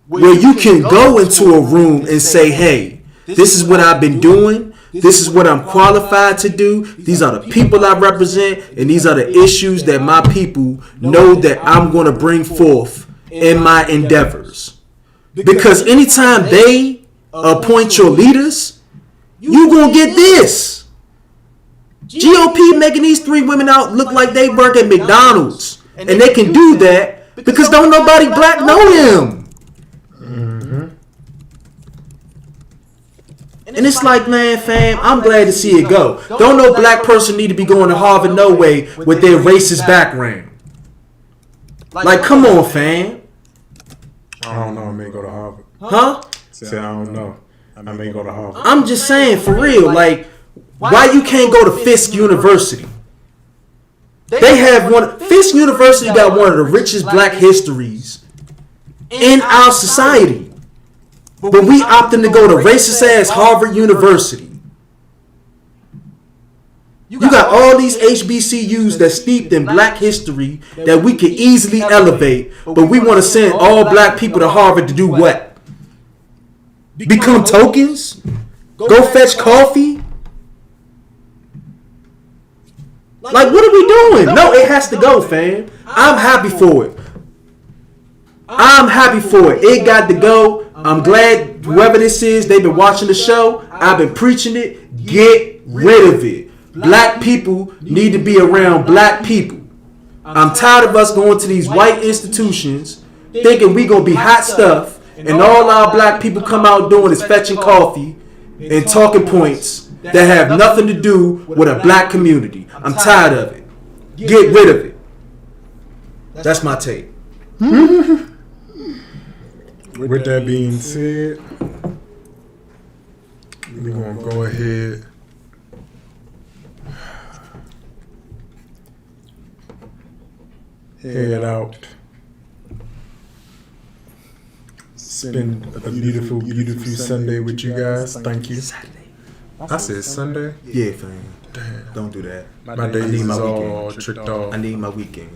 where you can go into a room and say, hey, this is what I've been doing. This is what I'm qualified to do. These are the people I represent, and these are the issues that my people know that I'm going to bring forth in my endeavors. Because anytime they appoint your leaders, you going to get this. GOP making these 3 women out look like they work at McDonald's. And they can do that because don't nobody black know them. And it's like, man, fam, I'm glad to see it go. Don't no black person need to be going to Harvard no way with their racist background. Like, come on, fam. I don't know. I may go to Harvard. Huh? Say, I don't know. I may go to Harvard. I'm just saying, for real, like, why you can't go to Fisk University? They have Fisk University got one of the richest black histories in our society. But we opting to go to racist-ass Harvard University. You got all these HBCUs that steeped in black history that we can easily elevate, but we want to send all black people to Harvard to do what? Become tokens? Go fetch coffee? Like, what are we doing? No, it has to go, fam. I'm happy for it. I'm happy for it. It got to go. I'm glad whoever this is, they've been watching the show. I've been preaching it. Get rid of it. Black people need to be around black people. I'm tired of us going to these white institutions thinking we going to be hot stuff and all our black people come out doing is fetching coffee and talking points that have nothing to do with a black community. I'm tired of it. Get rid of it. That's my take. With that being said, we're going to go ahead. Head out. Spend a beautiful, beautiful Sunday with you guys. Thank you. I said Sunday? Yeah, fam. Damn. Don't do that. My days is all tricked off. I need my weekend.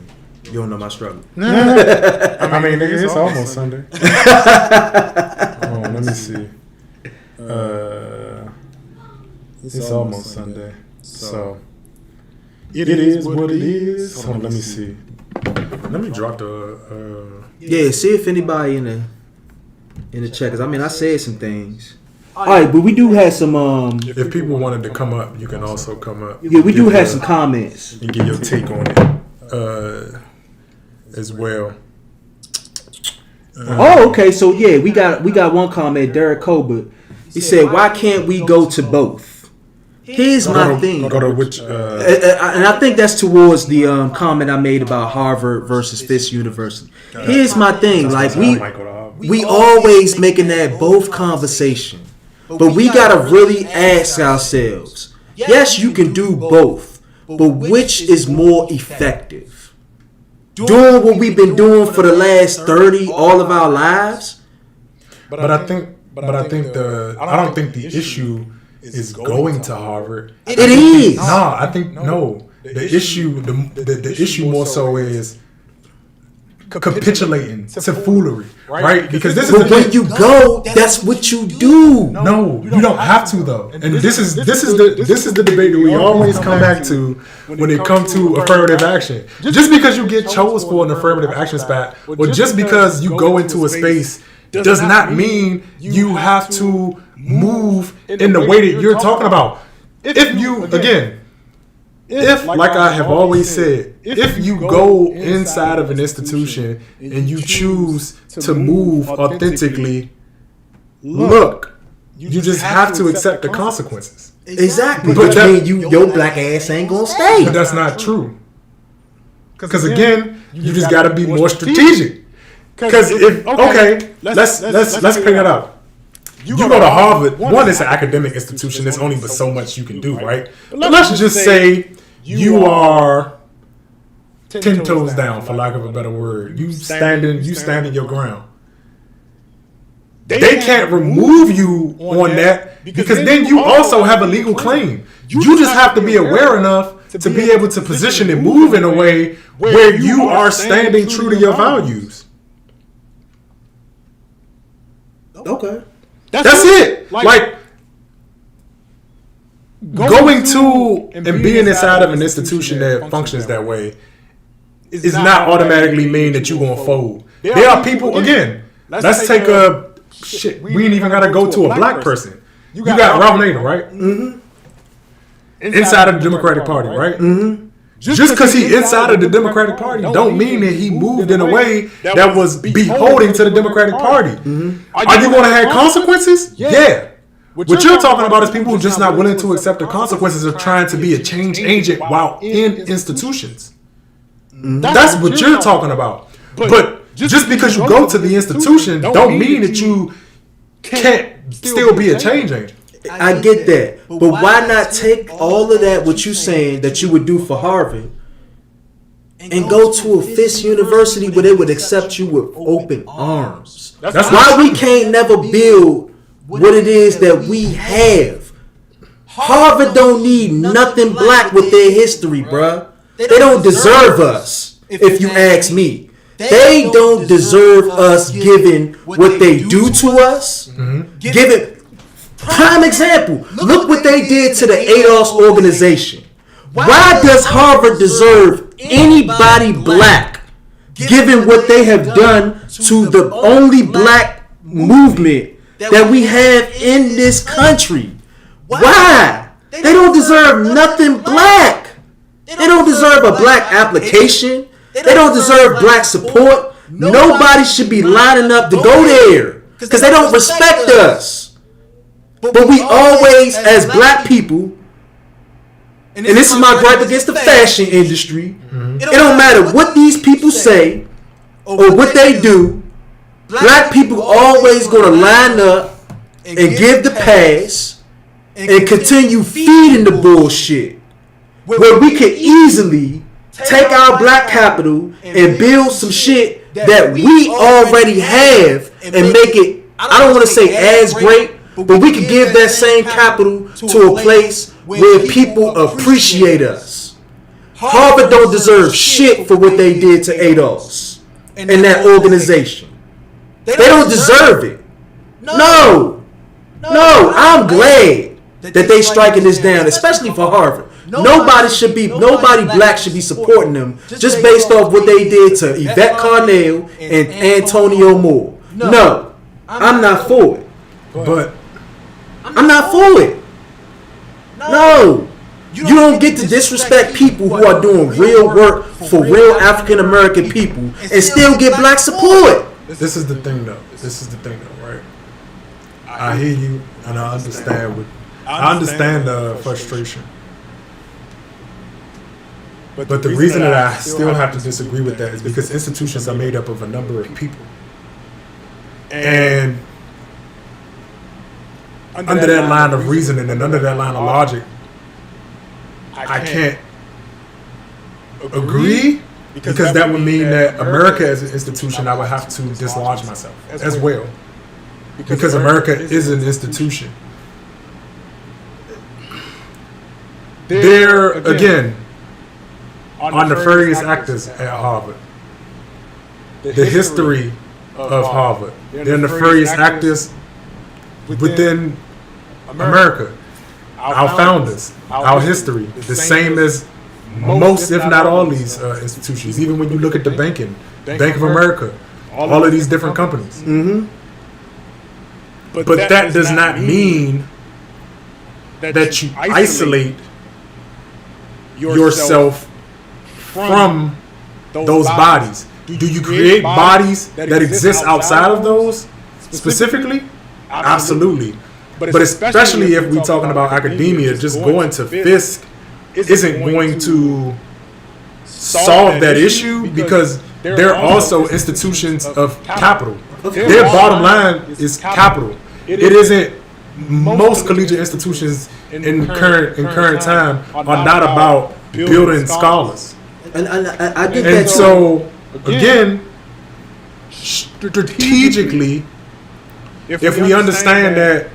You don't know my struggle. I mean, nigga, it's almost Sunday. Oh, let me see. It's almost Sunday. So, it is what it is. Hold on, let me see. Let me drop the... Yeah, see if anybody in the chat. Cause I mean, I said some things. All right, but we do have some... if people wanted to come up, you can also come up. Yeah, we do have some comments. And give your take on it. As well. Okay. So yeah, we got one comment. Derek Colbert. He said, "Why can't we go to both?" Here's my thing. Go to which? And I think that's towards the comment I made about Harvard versus Fisk University. Here's my thing. Like we always making that both conversation, but we gotta really ask ourselves. Yes, you can do both, but which is more effective? Doing what we've been doing for the last 30 all of our lives? But I don't think the issue is going to Harvard. It is. No. The issue more so is capitulating to foolery, right? Because this is when you go, that's what you do. No, you don't have to though. And this is the debate that we always come back to when it comes to affirmative action. Just because you get chose for an affirmative action spot, or just because you go into a space, does not mean you have to move in the way that you're talking about. If, like I have always said, if you go inside of an institution and you choose to move authentically, look, you just have to accept the consequences. Exactly. But your black ass ain't gonna stay. But that's not true. Because again, you just got to be more strategic. Because let's clean it up. you go to Harvard. One, it's an academic institution. There's only but so much you can do, right? But let's just say you are 10 toes down, for lack of a better word. You standing your ground. They can't remove you on that because then you also have a legal claim. You just have to be aware enough to be able to position and move in a way where you are standing true to your values. Okay. That's it. Like going to and being inside of an institution that functions that way is not automatically mean that you're going to fold. There are people, again, let's take a shit. We ain't even got to go to a black person. You got Ralph Nader, right? Mm-hmm. Inside of the Democratic Party, right? Mm-hmm. Just because he inside of the Democratic Party don't mean that he moved in a way that was beholding to the Democratic Party. Mm-hmm. Are you going to have consequences? Yeah. What you're talking about is people who are just not willing to accept the consequences of trying to be a change agent while in institutions. Mm-hmm. That's what you're talking about. But just because you go to the institution don't mean that you can't still be a change agent. I get that, but why not take all of that, what you saying that you would do for Harvard, and go to a Fisk University where they would accept you with open arms? That's why we can't never build what it is that we have. Harvard don't need nothing black with their history, bruh. They don't deserve us, if you ask me. They don't deserve us given what they do to us. Given prime example, look what they did to the ADOS organization. Why does Harvard deserve anybody black given what they have done to the only black movement that we have in this country? Why? They don't deserve nothing black. They don't deserve a black application. They don't deserve black support. Nobody should be lining up to go there because they don't respect us. But we always, as black people, and this is my gripe against the fashion industry, it don't matter what these people say or what they do, black people always going to line up and give the pass and continue feeding the bullshit. Where we could easily take our black capital and build some shit that we already have and make it, I don't want to say as great, but we could give that same capital to a place where people appreciate us. Harvard don't deserve shit for what they did to ADOS and that organization. They don't deserve it. No, I'm glad that they striking this down, especially for Harvard. Nobody black should be supporting them just based off what they did to Yvette Carnell and Antonio Moore. No, I'm not for it. But I'm not for it. No. You don't get to disrespect people who are doing real work for real African American people and still get black support. This is the thing though, right? I hear you and I understand the frustration. But the reason that I still have to disagree with that is because institutions are made up of a number of people. And under that line of reasoning and under that line of logic, I can't agree because that would mean that America as an institution, I would have to dislodge myself as well. Because America is an institution. There, again, are nefarious actors at Harvard. The history of Harvard. There are nefarious actors within America. Our founders, our history, the same as most, if not all, these institutions. Even when you look at the banking, Bank of America, all of these different companies. Mm-hmm. But that does not mean that you isolate yourself from those bodies. Do you create bodies that exist outside of those specifically? Absolutely. But especially if we're talking about academia, just going to Fisk isn't going to solve that issue because they're also institutions of capital. Their bottom line is capital. it isn't. Most collegiate institutions in current time are not about building scholars. And I get And that. so again, strategically, if we understand that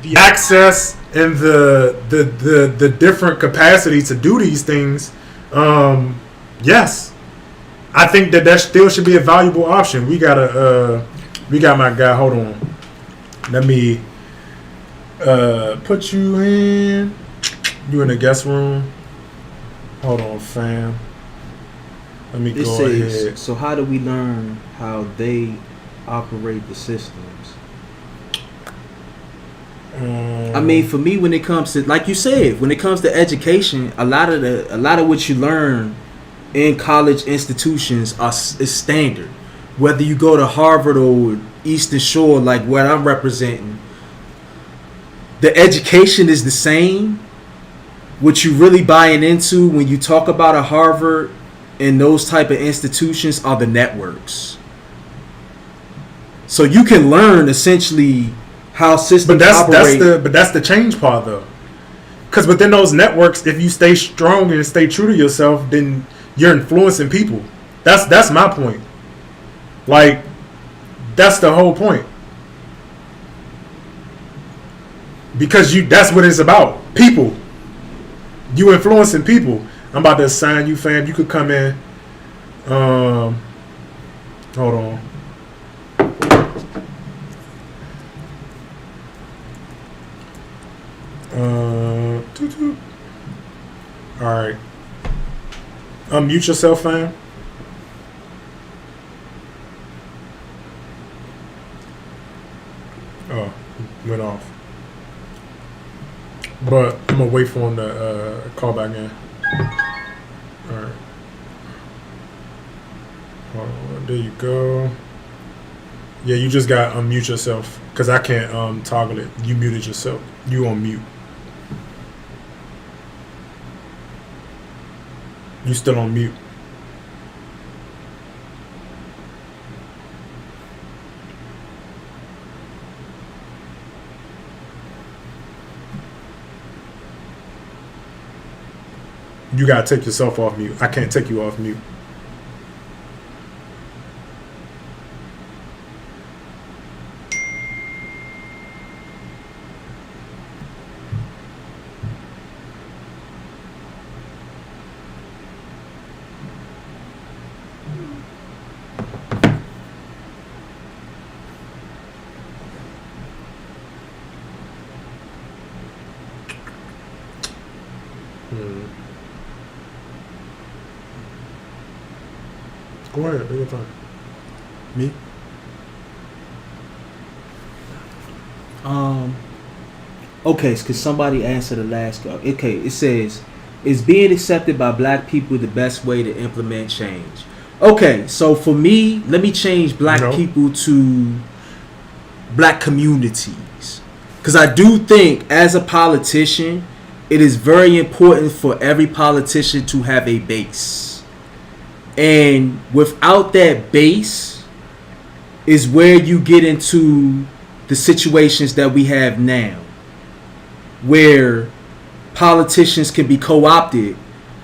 the access and the different capacity to do these things, yes, I think that still should be a valuable option. We got my guy. Hold on, let me put you in. You in the guest room. Hold on, fam. Let me go ahead. So how do we learn how they operate the systems? I mean, for me, when it comes to, like you said, when it comes to education, a lot of what you learn in college institutions is standard. Whether you go to Harvard or Eastern Shore, like what I'm representing, the education is the same. What you really buying into when you talk about a Harvard and those type of institutions are the networks. So you can learn essentially how systems operate. But that's the change part though. Because within those networks, if you stay strong and stay true to yourself, then you're influencing people. That's my point. Like, that's the whole point. Because that's what it's about. People. You influencing people. I'm about to assign you, fam. You could come in. Hold on. All right. Unmute yourself, fam. Oh, went off. But I'm gonna wait for him to call back in. All right. Hold on. There you go. Yeah, you just got unmute yourself because I can't toggle it. You muted yourself. You on mute. You still on mute. You gotta take yourself off mute. I can't take you off mute. Go ahead, take your time. Me? Okay, because somebody answered the last go. Okay, it says, is being accepted by black people the best way to implement change? Okay, so for me, let me change black people to black communities. Because I do think, as a politician, it is very important for every politician to have a base. And without that base is where you get into the situations that we have now, where politicians can be co-opted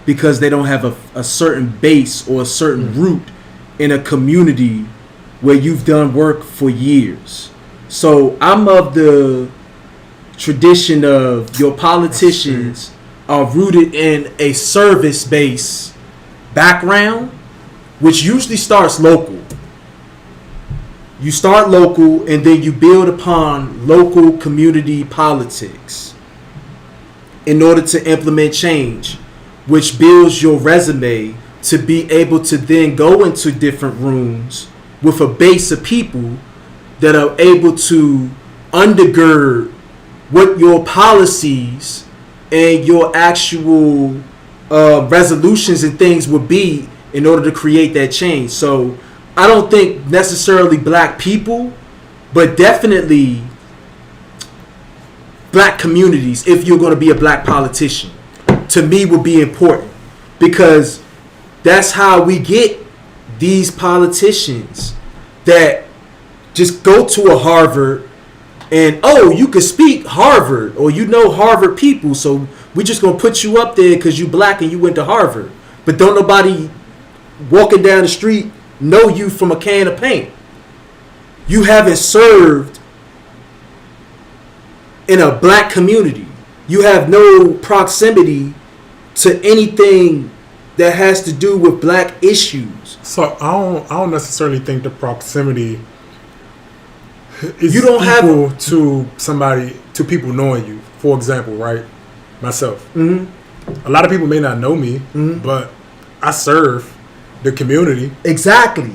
because they don't have a certain base or a certain root in a community where you've done work for years. So I'm of the tradition of your politicians are rooted in a service-based background, which usually starts local. You start local and then you build upon local community politics in order to implement change, which builds your resume to be able to then go into different rooms with a base of people that are able to undergird what your policies and your actual resolutions and things would be in order to create that change. So I don't think necessarily black people, but definitely black communities, if you're going to be a black politician, to me would be important, because that's how we get these politicians that just go to a Harvard And you could speak Harvard, or you know Harvard people, so we just gonna put you up there because you black and you went to Harvard. But don't nobody walking down the street know you from a can of paint. You haven't served in a black community. You have no proximity to anything that has to do with black issues. So I don't necessarily think the proximity is you don't equal have to people knowing you. For example, right? Myself. Mm-hmm. A lot of people may not know me, but I serve the community. Exactly.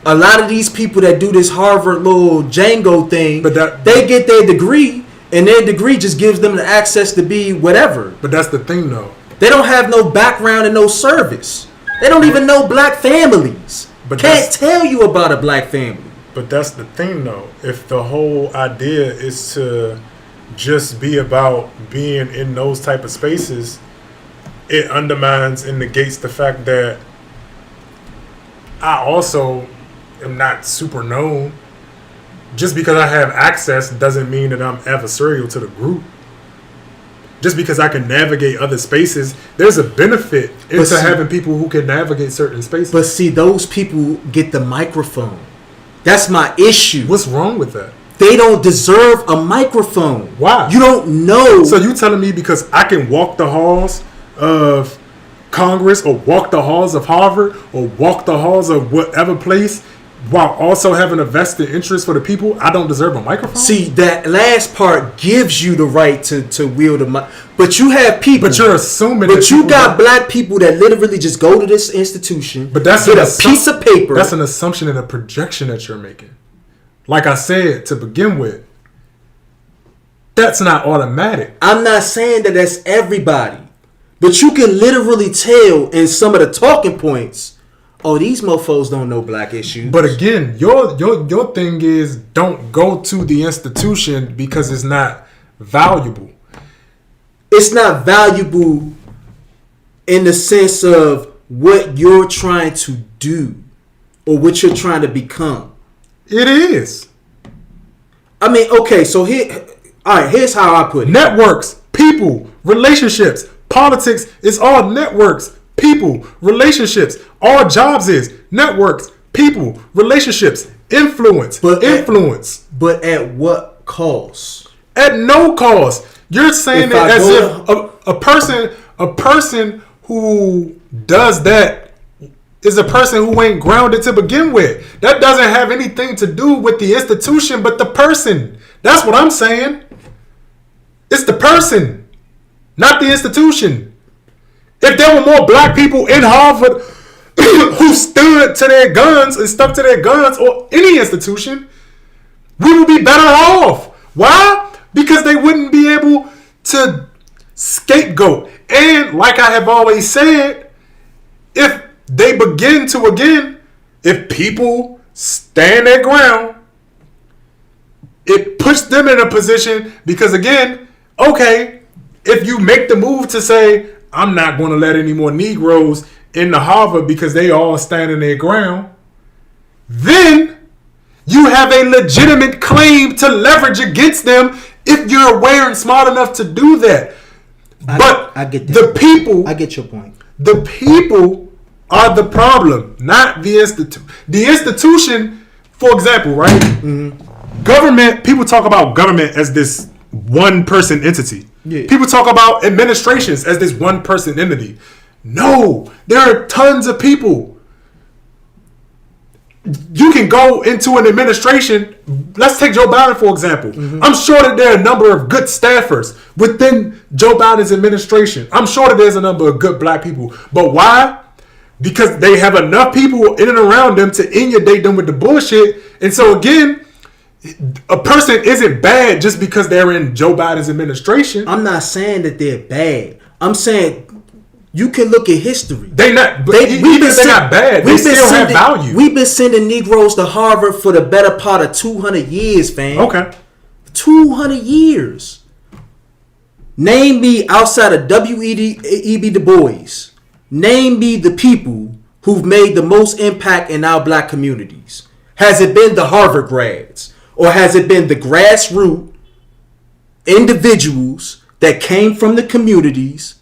A lot of these people that do this Harvard little Django thing, they get their degree, and their degree just gives them the access to be whatever. But that's the thing, though. They don't have no background and no service. They don't even know black families. But can't tell you about a black family. But that's the thing, though. If the whole idea is to just be about being in those type of spaces, it undermines and negates the fact that I also am not super known. Just because I have access doesn't mean that I'm adversarial to the group. Just because I can navigate other spaces, there's a benefit into having people who can navigate certain spaces. But see, those people get the microphone. That's my issue. What's wrong with that? They don't deserve a microphone. Why? You don't know. So you telling me because I can walk the halls of Congress or walk the halls of Harvard or walk the halls of whatever place while also having a vested interest for the people, I don't deserve a microphone? See, that last part gives you the right to wield a mic. But you have people. But you're assuming But you got black people that literally just go to this institution, but that's get a piece of paper. That's an assumption and a projection that you're making. Like I said to begin with, that's not automatic. I'm not saying that that's everybody. But you can literally tell in some of the talking points, these mofos don't know black issues. But again, your thing is don't go to the institution because it's not valuable. It's not valuable in the sense of what you're trying to do or what you're trying to become. It is. I mean, okay, so here's how I put it. Networks, people, relationships, politics is all networks, people, relationships. All jobs is networks, people, relationships, influence, but at what cost? At no cost. You're saying it as if a person who does that is a person who ain't grounded to begin with. That doesn't have anything to do with the institution, but the person. That's what I'm saying. It's the person, not the institution. If there were more black people in Harvard who stood to their guns and stuck to their guns, or any institution, we would be better off. Why? Because they wouldn't be able to scapegoat. And like I have always said, if they begin to, again, if people stand their ground, it puts them in a position because, again, okay, if you make the move to say, I'm not going to let any more Negroes into Harvard because they all standing their ground, then you have a legitimate claim to leverage against them if you're aware and smart enough to do that. I get that. The people, I get your point. The people are the problem, not the institution. The institution, for example, right? Mm-hmm. Government, people talk about government as this one person entity. Yeah. People talk about administrations as this one person entity. No, there are tons of people. You can go into an administration. Let's take Joe Biden, for example. Mm-hmm. I'm sure that there are a number of good staffers within Joe Biden's administration. I'm sure that there's a number of good black people. But why? Because they have enough people in and around them to inundate them with the bullshit. And so, again, a person isn't bad just because they're in Joe Biden's administration. I'm not saying that they're bad. I'm saying you can look at history. They're not bad. They still have value. We've been sending Negroes to Harvard for the better part of 200 years, fam. Okay. 200 years. Name me outside of W.E.B. Du Bois. Name me the people who've made the most impact in our black communities. Has it been the Harvard grads? Or has it been the grassroots individuals that came from the communities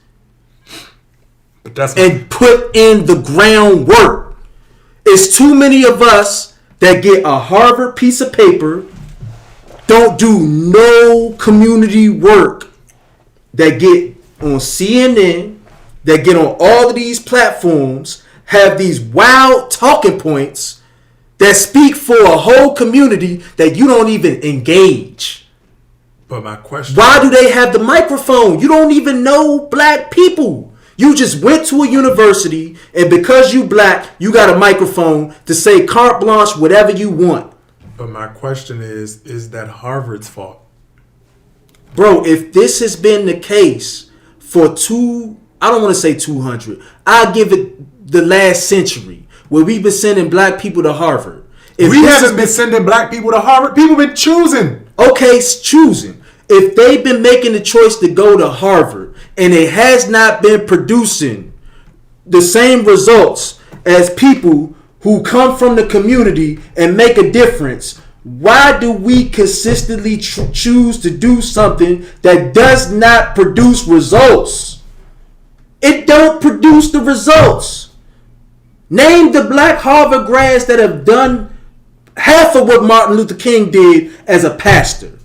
and put in the groundwork. It's too many of us that get a Harvard piece of paper, don't do no community work, that get on CNN, that get on all of these platforms, have these wild talking points that speak for a whole community that you don't even engage. But my question: why do they have the microphone? You don't even know black people. You just went to a university, and because you black, you got a microphone to say carte blanche, whatever you want. But my question is that Harvard's fault? Bro, if this has been the case for I don't want to say 200. I'll give it the last century where we've been sending black people to Harvard. If we haven't been sending black people to Harvard. People been choosing. Okay, choosing. If they've been making the choice to go to Harvard and it has not been producing the same results as people who come from the community and make a difference, why do we consistently choose to do something that does not produce results? It don't produce the results. Name the black Harvard grads that have done half of what Martin Luther King did as a pastor.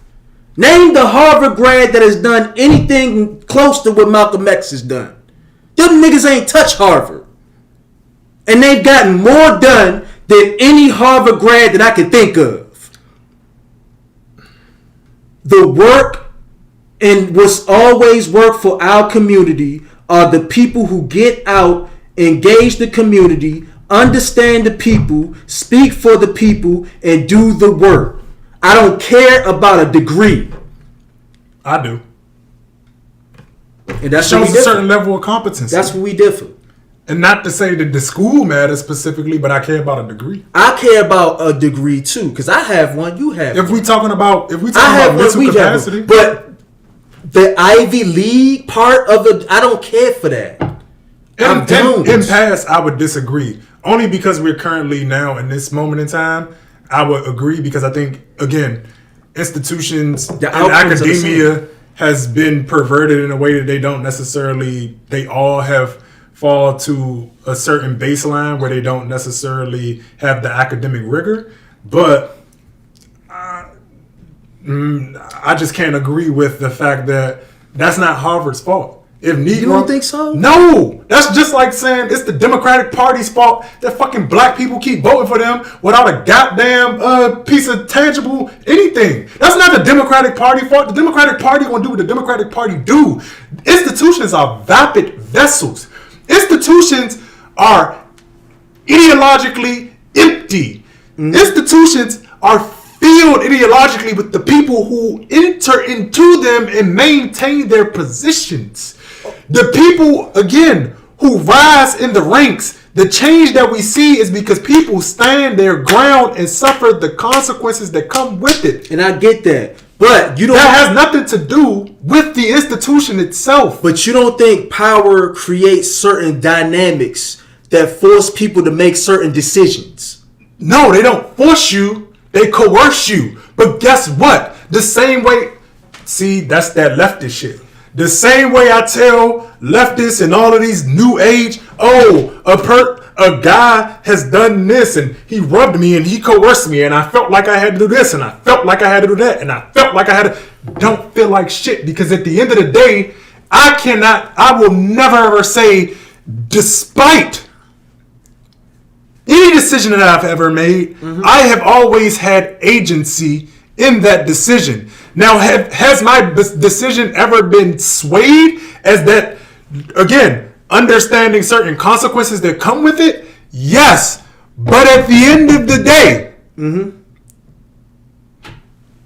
Name the Harvard grad that has done anything close to what Malcolm X has done. Them niggas ain't touched Harvard. And they've gotten more done than any Harvard grad that I can think of. The work and what's always worked for our community are the people who get out, engage the community, understand the people, speak for the people, and do the work. I don't care about a degree. I do. And that shows a certain level of competency. That's where we differ. And not to say that the school matters specifically, but I care about a degree. I care about a degree too, because I have one. You have. If we talking about mental capacity, but the Ivy League part of it, I don't care for that. In past, I would disagree. Only because we're currently now in this moment in time, I would agree because I think, again, institutions and academia has been perverted in a way that they all have fall to a certain baseline where they don't necessarily have the academic rigor. But I just can't agree with the fact that that's not Harvard's fault. If Negro, you don't think so? No, that's just like saying it's the Democratic Party's fault that fucking black people keep voting for them without a goddamn piece of tangible anything. That's not the Democratic Party fault. The Democratic Party gonna do what the Democratic Party do. Institutions are vapid vessels. Institutions are ideologically empty. Institutions are filled ideologically with the people who enter into them and maintain their positions. The people, again, who rise in the ranks, the change that we see is because people stand their ground and suffer the consequences that come with it. And I get that. But you don't. That has nothing to do with the institution itself. But you don't think power creates certain dynamics that force people to make certain decisions? No, they don't force you. They coerce you. But guess what? The same way. See, that's that leftist shit. The same way I tell leftists and all of these new age, a guy has done this and he rubbed me and he coerced me and I felt like I had to do this and I felt like I had to do that and I felt like I had to. Don't feel like shit, because at the end of the day, I will never ever say, despite any decision that I've ever made, I have always had agency in that decision. Now, has my decision ever been swayed as that, again, understanding certain consequences that come with it? Yes. But at the end of the day,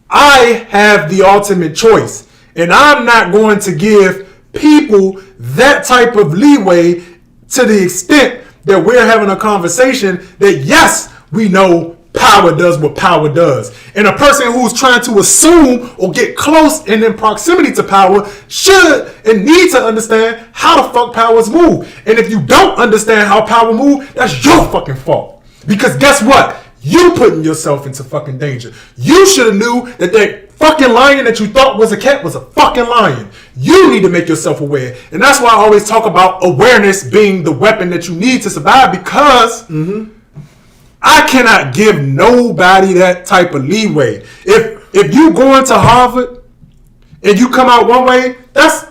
I have the ultimate choice. And I'm not going to give people that type of leeway to the extent that we're having a conversation that, yes, we know power does what power does. And a person who's trying to assume or get close and in proximity to power should and need to understand how the fuck powers move. And if you don't understand how power moves, that's your fucking fault. Because guess what? You putting yourself into fucking danger. You should have knew that fucking lion that you thought was a cat was a fucking lion. You need to make yourself aware. And that's why I always talk about awareness being the weapon that you need to survive, because I cannot give nobody that type of leeway. If you go into Harvard and you come out one way, that's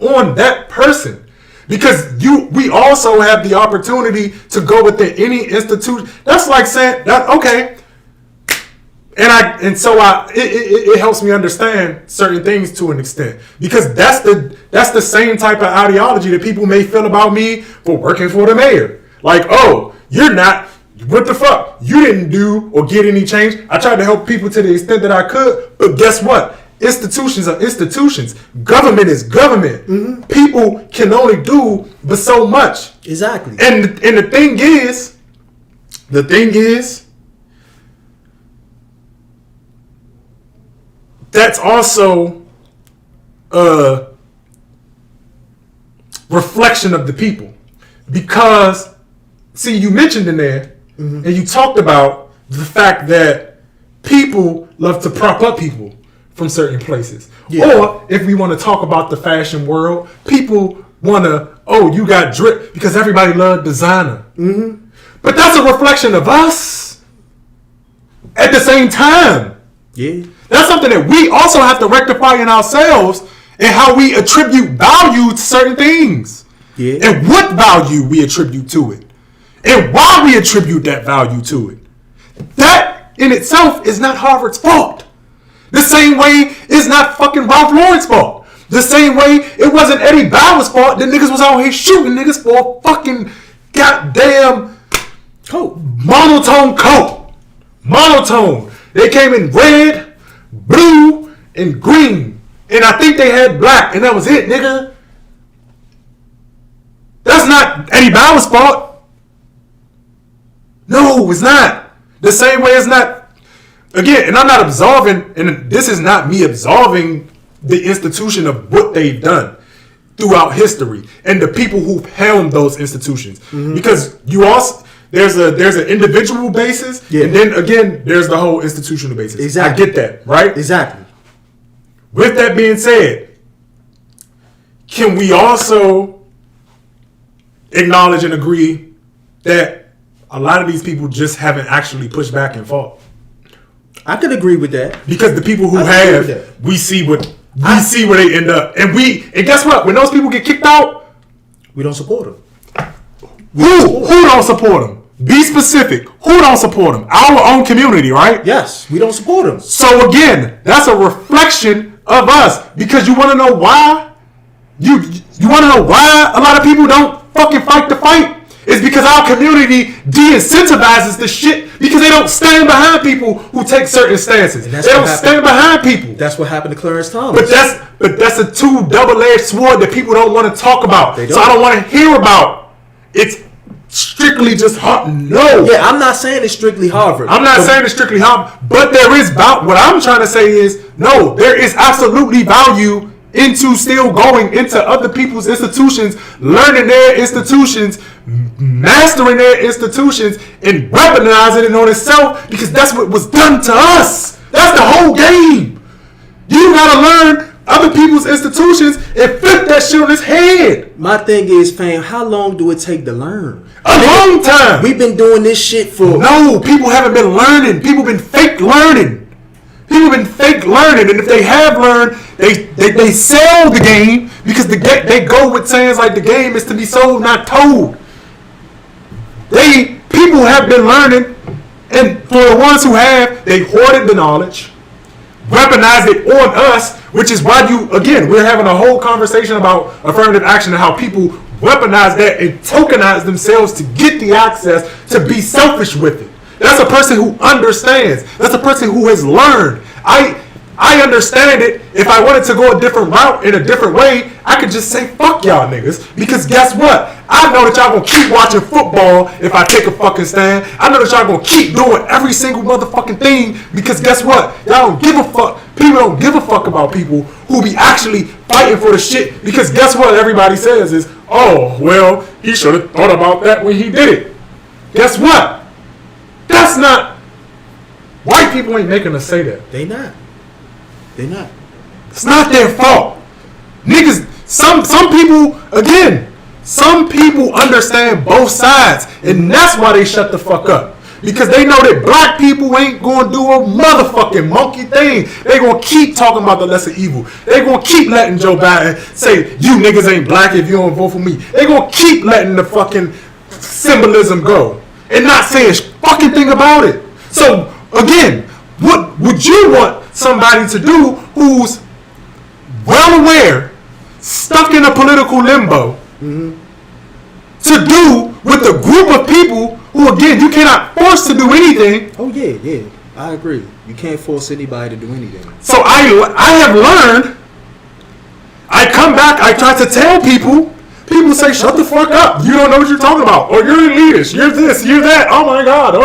on that person. Because we also have the opportunity to go within any institution. That's like saying that, okay. It helps me understand certain things to an extent, because that's the same type of ideology that people may feel about me for working for the mayor. Like, oh, you're not, what the fuck? You didn't do or get any change. I tried to help people to the extent that I could, but guess what? Institutions are institutions. Government is government. People can only do but so much. Exactly. And the thing is, that's also a reflection of the people. Because, see, you mentioned in there, and you talked about the fact that people love to prop up people from certain places. Yeah. Or, if we want to talk about the fashion world, people want to, oh, you got drip, because everybody loves designer. But that's a reflection of us at the same time. Yeah. That's something that we also have to rectify in ourselves, and how we attribute value to certain things. Yeah. And what value we attribute to it. And why we attribute that value to it. That in itself is not Harvard's fault. The same way it's not fucking Ralph Lauren's fault. The same way it wasn't Eddie Bauer's fault that niggas was out here shooting niggas for a fucking goddamn coat. Monotone coat. Monotone. They came in red, blue, and green. And I think they had black, and that was it, nigga. That's not Eddie Bauer's fault. No, it's not. The same way it's not. Again, and I'm not absolving, and this is not me absolving the institution of what they've done throughout history and the people who've helmed those institutions. Because you also, there's an individual basis, and then again, there's the whole institutional basis. Exactly. I get that, right? Exactly. With that being said, can we also acknowledge and agree that a lot of these people just haven't actually pushed back and fought? I could agree with that. Because the people who have, we see where they end up. And guess what? When those people get kicked out, we don't support them. Who don't support them? Be specific. Who don't support them? Our own community, right? Yes, we don't support them. So again, that's a reflection of us. Because you want to know why? You want to know why a lot of people don't fucking fight the fight? It's because our community de-incentivizes the shit, because they don't stand behind people who take certain stances. They don't stand behind people. That's what happened to Clarence Thomas. But that's a two double-edged sword that people don't want to talk about. So I don't want to hear about. It's strictly just Harvard. No. Yeah, I'm not saying it's strictly Harvard. I'm not saying it's strictly Harvard. But there is what I'm trying to say is, no, there is absolutely value into still going into other people's institutions, learning their institutions, mastering their institutions, and weaponizing it on itself, because that's what was done to us. That's the whole game. You gotta learn other people's institutions and flip that shit on its head. My thing is, fam, how long do it take to learn? A long time. We've been doing this shit for... No, people haven't been learning. People been fake learning. People been fake learning, and if they have learned, they sell the game, because they go with sayings like the game is to be sold, not told. People have been learning, and for the ones who have, they hoarded the knowledge, weaponized it on us, which is why we're having a whole conversation about affirmative action and how people weaponize that and tokenize themselves to get the access to be selfish with it. That's a person who understands. That's a person who has learned. I understand it. If I wanted to go a different route in a different way, I could just say, fuck y'all niggas. Because guess what? I know that y'all gonna keep watching football if I take a fucking stand. I know that y'all gonna keep doing every single motherfucking thing, because guess what? Y'all don't give a fuck. People don't give a fuck about people who be actually fighting for the shit. Because guess what everybody says is, oh, well, he should have thought about that when he did it. Guess what? That's not... White people ain't making us say that. They not. They're not. It's not their fault. Niggas, some people, again, some people understand both sides, and that's why they shut the fuck up. Because they know that black people ain't gonna do a motherfucking monkey thing. They gonna keep talking about the lesser evil. They gonna keep letting Joe Biden say, you niggas ain't black if you don't vote for me. They gonna keep letting the fucking symbolism go and not say a fucking thing about it. So, again, what would you want somebody to do who's well aware, stuck in a political limbo, to do with a group of people who, again, you cannot force to do anything? Oh yeah, I agree. You can't force anybody to do anything. So I have learned. I come back. I try to tell people. People say, "Shut the fuck up! You don't know what you're talking about. Or you're elitist. You're this. You're that. Oh my god!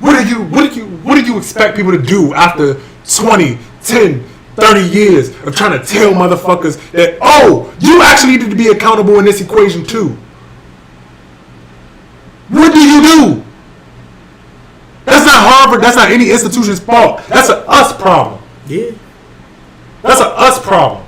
What do you expect people to do after 20, 10, 30 years of trying to tell motherfuckers that, oh, you actually need to be accountable in this equation too? What do you do? That's not Harvard. That's not any institution's fault. That's a us problem. Yeah. That's a us problem.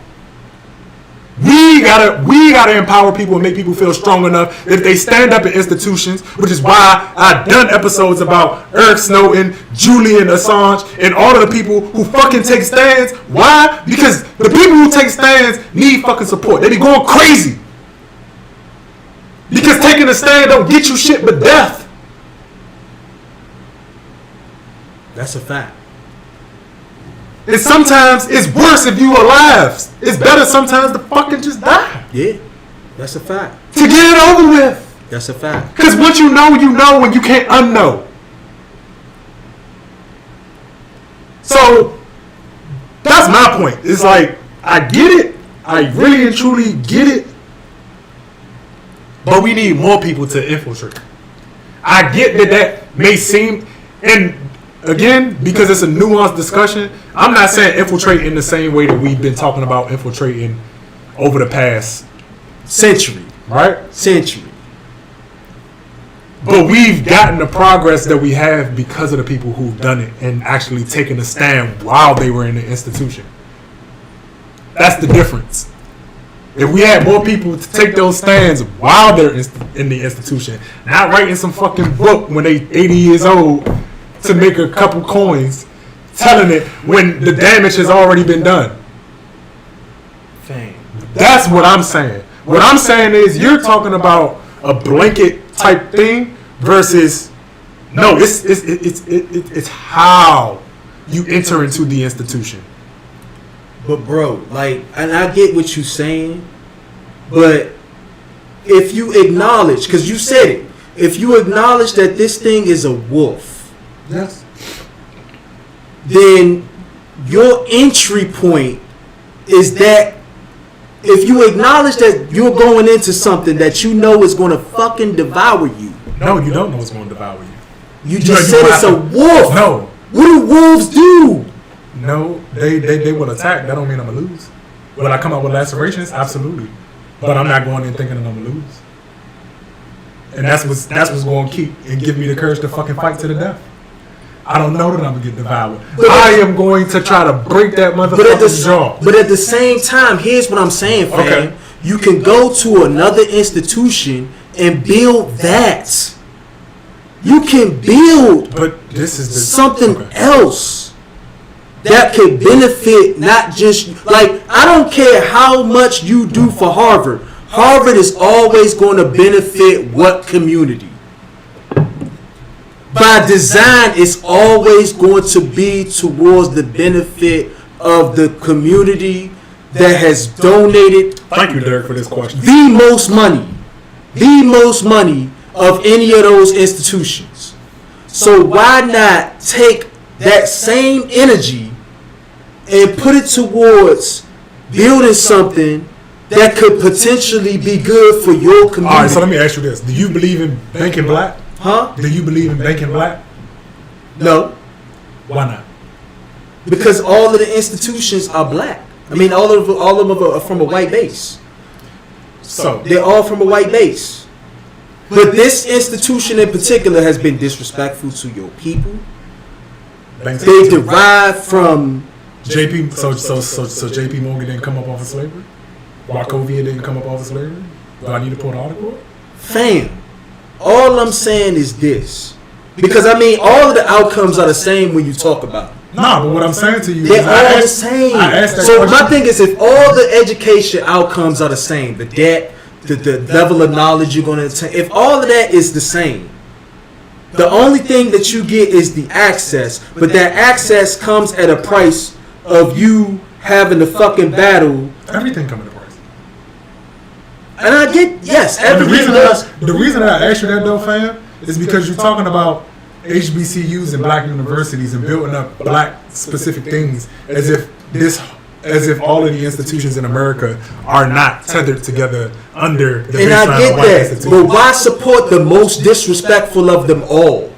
We gotta empower people and make people feel strong enough that if they stand up in institutions, which is why I've done episodes about Eric Snowden, Julian Assange, and all of the people who fucking take stands. Why? Because the people who take stands need fucking support. They be going crazy. Because taking a stand don't get you shit but death. That's a fact. And sometimes it's worse if you alive. It's better sometimes to fucking just die. Yeah, that's a fact. To get it over with. That's a fact. Because once you know and you can't unknow. So, that's my point. It's like, I get it. I really and truly get it. But we need more people to infiltrate. I get that may seem, and again, because it's a nuanced discussion, I'm not saying infiltrate in the same way that we've been talking about infiltrating over the past century. Right? Century. But we've gotten the progress that we have because of the people who've done it and actually taken a stand while they were in the institution. That's the difference. If we had more people to take those stands while they're in the institution, not writing some fucking book when they 80 years old to make a couple coins, telling it when the damage has already been done. Dang. That's what I'm saying. What I'm saying is you're talking about a blanket type thing versus no, it's how you enter into the institution. But bro, like, and I get what you're saying, but if you acknowledge, because you said it, if you acknowledge that this thing is a wolf, yes, then your entry point is that if you acknowledge that you're going into something that you know is going to fucking devour you. No, you don't know it's going to devour you. You just said it's a wolf. No. What do wolves do? No, they will attack. That don't mean I'm going to lose. Will I come up with lacerations? Absolutely. But I'm not going in thinking that I'm going to lose. And that's what's going to keep and give me the courage to fucking fight to the death. I don't know that I'm going to get devoured. I am going to try to break that motherfucker's jaw. But at the same time, here's what I'm saying, fam. Okay. You can go to another institution and build that. You can build something else that could benefit not just, like, I don't care how much you do for Harvard. Harvard is always going to benefit what community? By design, it's always going to be towards the benefit of the community that has donated. Thank you, Derek, for this question. The most money of any of those institutions. So why not take that same energy and put it towards building something that could potentially be good for your community? All right, so let me ask you this. Do you believe in banking black? Huh? Do you believe in banking black? No. Why not? Because all of the institutions are black. I mean, all of them are from a white base. So they're all from a white base. But this institution in particular has been disrespectful to your people. They derive from JP. So JP Morgan didn't come up off of slavery. Wachovia didn't come up off of slavery. Do I need to pull the article? Fam, all I'm saying is this. Because, I mean, all of the outcomes are the same when you talk about it. Nah, but what I'm saying to you they're is all the same. So my thing is, if all the education outcomes are the same, the debt, the level of knowledge you're going to attain, if all of that is the same, the only thing that you get is the access. But that access comes at a price of you having to fucking battle. Everything comes at a price. And I get, yes, everything does. The reason that I asked you that though, fam, is because you're talking about HBCUs and black universities and building up black specific things as if all of the institutions in America are not tethered together under the and I get of white that, institutions. but why support the most disrespectful of them all?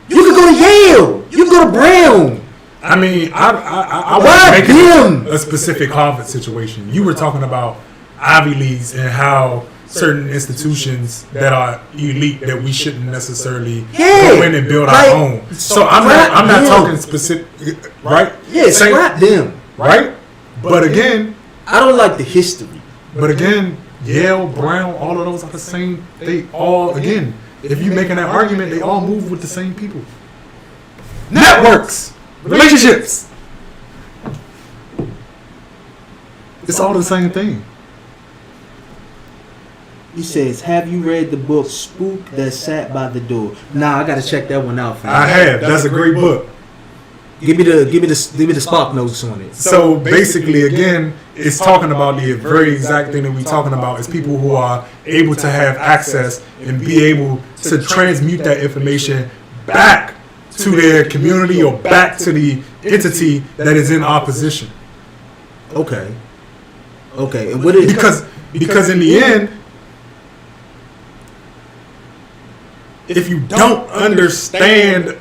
You could go to Yale. You could go to Brown. I mean, I Why wasn't making them? a specific Harvard situation. You were talking about Ivy Leagues and how certain institutions that are elite that we shouldn't necessarily go in and build our own. So I'm not talking specific, right? Yeah, scrap them. Right? But again, I don't like the history. But again, Yale, Brown, all of those are the same. They all, again, if you're making that argument, they all move with the same people. Networks, relationships. It's all the same thing. He says, "Have you read the book Spook That Sat by the Door?" Nah, I gotta check that one out. Fam. I have. That's a great book. Give me the spark notes on it. So basically, again, it's talking about the very exact thing that we're talking about is people who are able to have access and be able to transmute that information back to their community or back to the entity that is in opposition. Okay. And what is because in the end, if you don't understand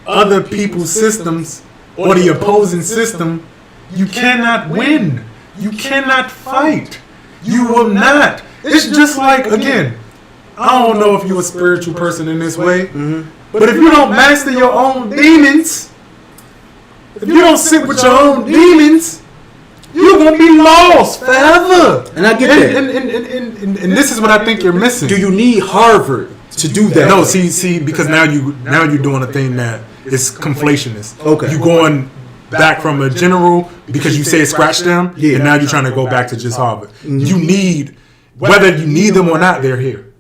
other people's systems or the opposing system, you cannot win. You cannot fight. You will not. It's just like, again, I don't know if you're a spiritual person in this way, but if you don't master your own demons, if you don't sit with your own demons, you're going to be lost forever. And I get that. And this is what I think you're missing. Do you need Harvard to do that? No, see, because now you're doing a thing that is conflationist. Okay. You're going back from a general because you said scratch them, and now you're trying to go back to just Harvard. You need, whether you need them or not, they're here.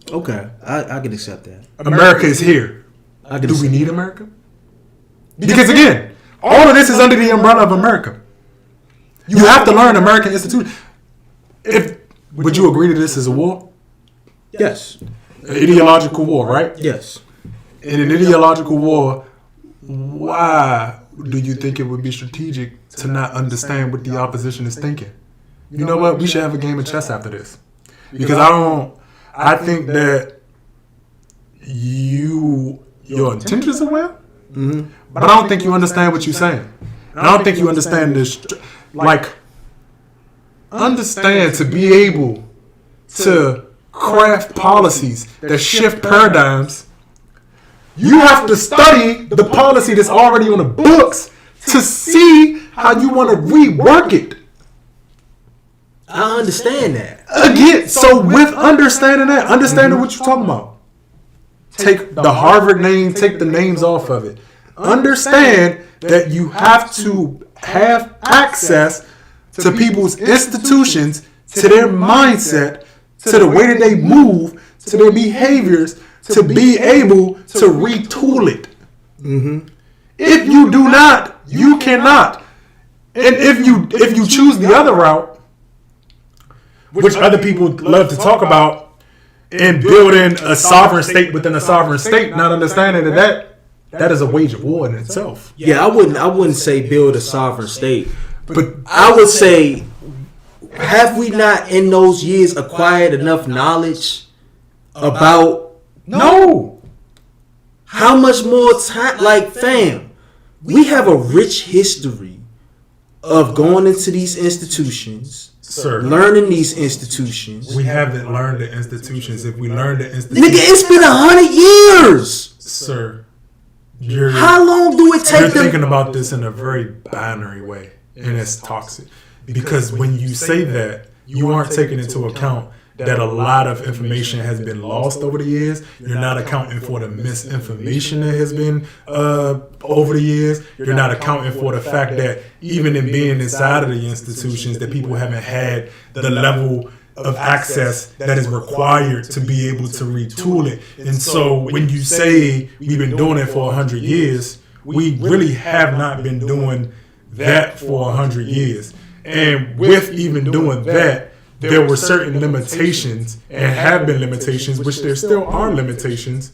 Okay, I can accept that. America is here. Do we need that. America? Because again, all of this is under the umbrella of America. You have to learn American institutions. Would you agree that this is a war? Yes. An ideological war, right? Yes. In an ideological war, why do you think it would be strategic to not understand what the opposition is thinking? You know what? We should have a game of chess after this. Because I think that your intentions are well, but I don't think you understand what you're saying. I don't think you understand this. Understand to be able to craft policies that shift paradigms. You have to study the policy that's already on the books to see how you want to rework it. I understand that. Again, so with understanding that, understanding what you're talking about, take the Harvard name, take the names off of it. Understand that you have to have access to people's institutions, to their mindset, to the way that they move, to their behaviors, to be able to retool it. If you do not, you cannot. And if you choose the other route, which other people love to talk about, and building a sovereign state within a sovereign state, not understanding that is a wage of war in itself. Yeah, I wouldn't say build a sovereign state, but I would say, have we not in those years acquired enough knowledge about? No. How much more time? Like, fam, we have a rich history of going into these institutions, sir, learning these institutions. We haven't learned the institutions. If we learned the institutions, Nigga, it's been 100 years. Sir, How long do it take You're them? thinking about this in a very binary way, and it's toxic. Because when you say that, you aren't taking into account that a lot of information has been lost over the years. You're not accounting for the misinformation that has been over the years. You're not accounting for the fact that even in being inside of the institutions, that people haven't had the level of access that is required to be able to retool it. And so when you say we've been doing it for 100 years, we really have not been doing that for 100 years. And with even doing that, there were certain limitations and have been limitations, which there still are limitations.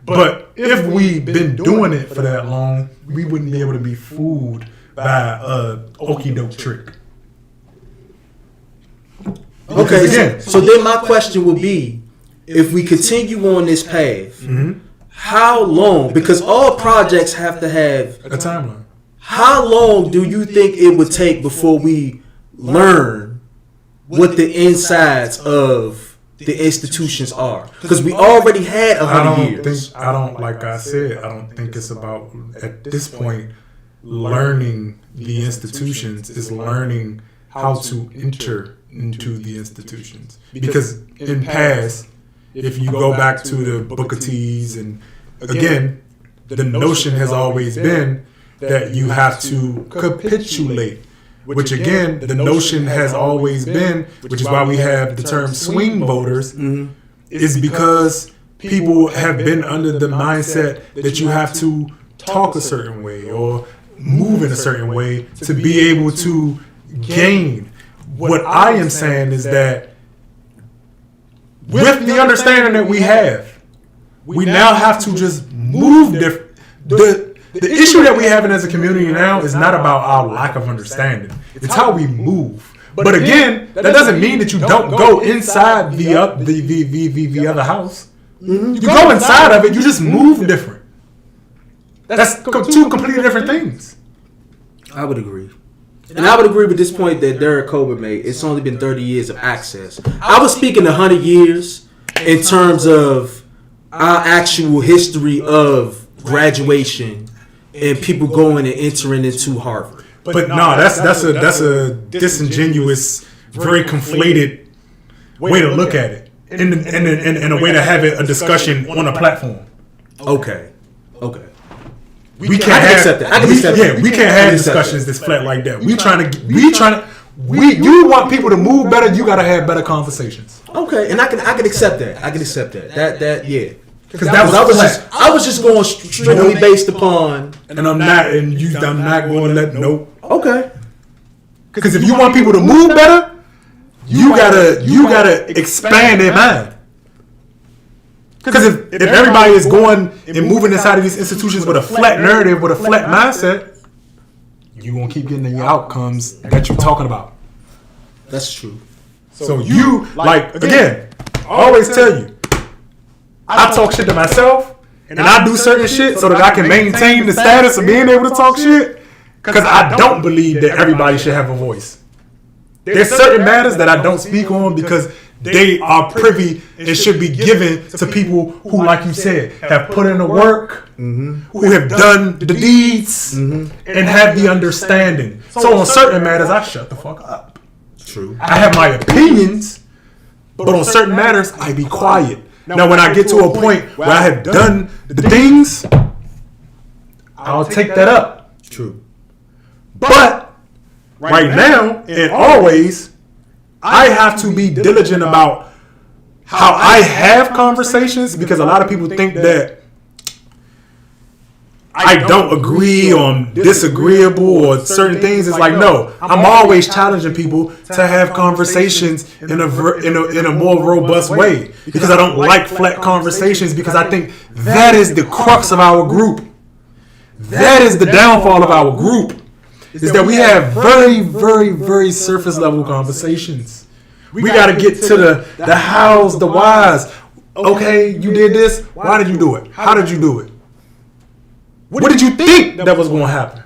But if we've been doing it for that long, we wouldn't be able to be fooled by a okie doke trick. Okay, so then my question would be, if we continue on this path, how long, because all projects have to have a timeline. How long do you think it would take before we learn what the insides of the institutions are? Because we already had 100 years. I don't, like I said, I don't think it's about, at this point, learning the institutions. Is learning how to enter into the institutions. Because in past, if you go back to the Booker T's, and again, the notion has always been that you have to capitulate. Which again, the notion has always been, which is why we have the term swing voters, is because people have been under the mindset that you have to talk a certain way or move in a certain way to be able to gain. What I am saying is that with the understanding that we have, we now have to just move different. The issue that we have as a community now is not about our lack of understanding. It's how we move. But again, that doesn't mean that you don't go inside the other house. You go inside of it, you just move different. That's two completely different things. I would agree. And I would agree with this point that Derek Colbert made. It's only been 30 years of access. I was speaking 100 years in terms of our actual history of graduation and people going and entering into Harvard. But no, that's a disingenuous, very conflated way to look at it, in a way to have a discussion on a platform. Okay. We can't accept that. Yeah, we can't have discussions that's flat like that. You want people to move better, you gotta have better conversations. Okay, and I can accept that. I can accept that. That yeah. Because I was just going strictly based upon, and I'm not going to let Okay. Because if you want people to move better, you gotta expand their mind. Because if everybody is going and moving inside of these institutions with a flat narrative, with a flat mindset, you won't keep getting the outcomes that you're talking about. That's true. So you, like, again, I always tell you, I talk shit to myself, and I do certain shit so that I can maintain the status of being able to talk shit, because I don't believe that everybody should have a voice. There's certain matters that I don't speak on because they are privy and should be given to people who, like you said, have put in the work, who have done the deeds, and have the understanding. So on certain matters, I shut the fuck up. True. I have my opinions, but on certain matters, I be quiet. Now, when I get to a point where I have done the things, I'll take that up. True. But right now and always, I have to be diligent about how I have conversations, because a lot of people think that I don't agree on disagreeable or certain things. It's like, no, I'm always challenging people to have conversations in a more robust way, because I don't like flat conversations, because I think that is the crux of our group. That is the downfall of our group, is that we have very, very, very surface level conversations. We got to get to the hows, the whys. Okay, you did this. Why did you do it? How did you do it? What did you think that was going to happen?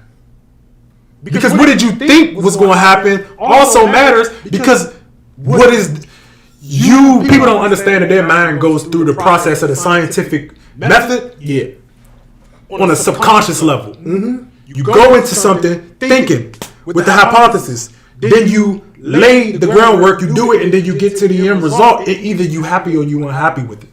Because what did you think was going to happen also matters, because people don't understand that their mind goes through the process of the scientific method. Yeah. on a subconscious level. You go into something thinking with the hypothesis. Then you lay the groundwork, you do it, and then you get to the end result. And either you happy or you unhappy with it.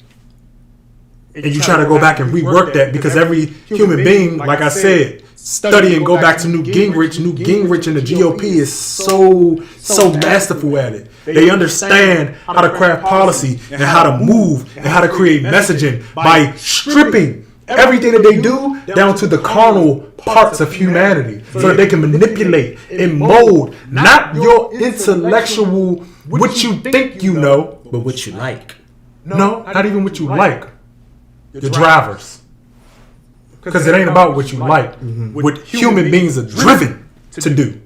And you try to go back and rework that, because every human being, like I said, study and go back to Newt Gingrich. Newt Gingrich and the GOP is so masterful at it. They understand how to craft policy and how to move and how to create messaging by stripping everything that they do down to the carnal parts of humanity, so that they can manipulate and mold not your intellectual, what you think you know, But what you like. no, not even what you like, your drivers. Because it ain't about what you like. What human beings are driven to do.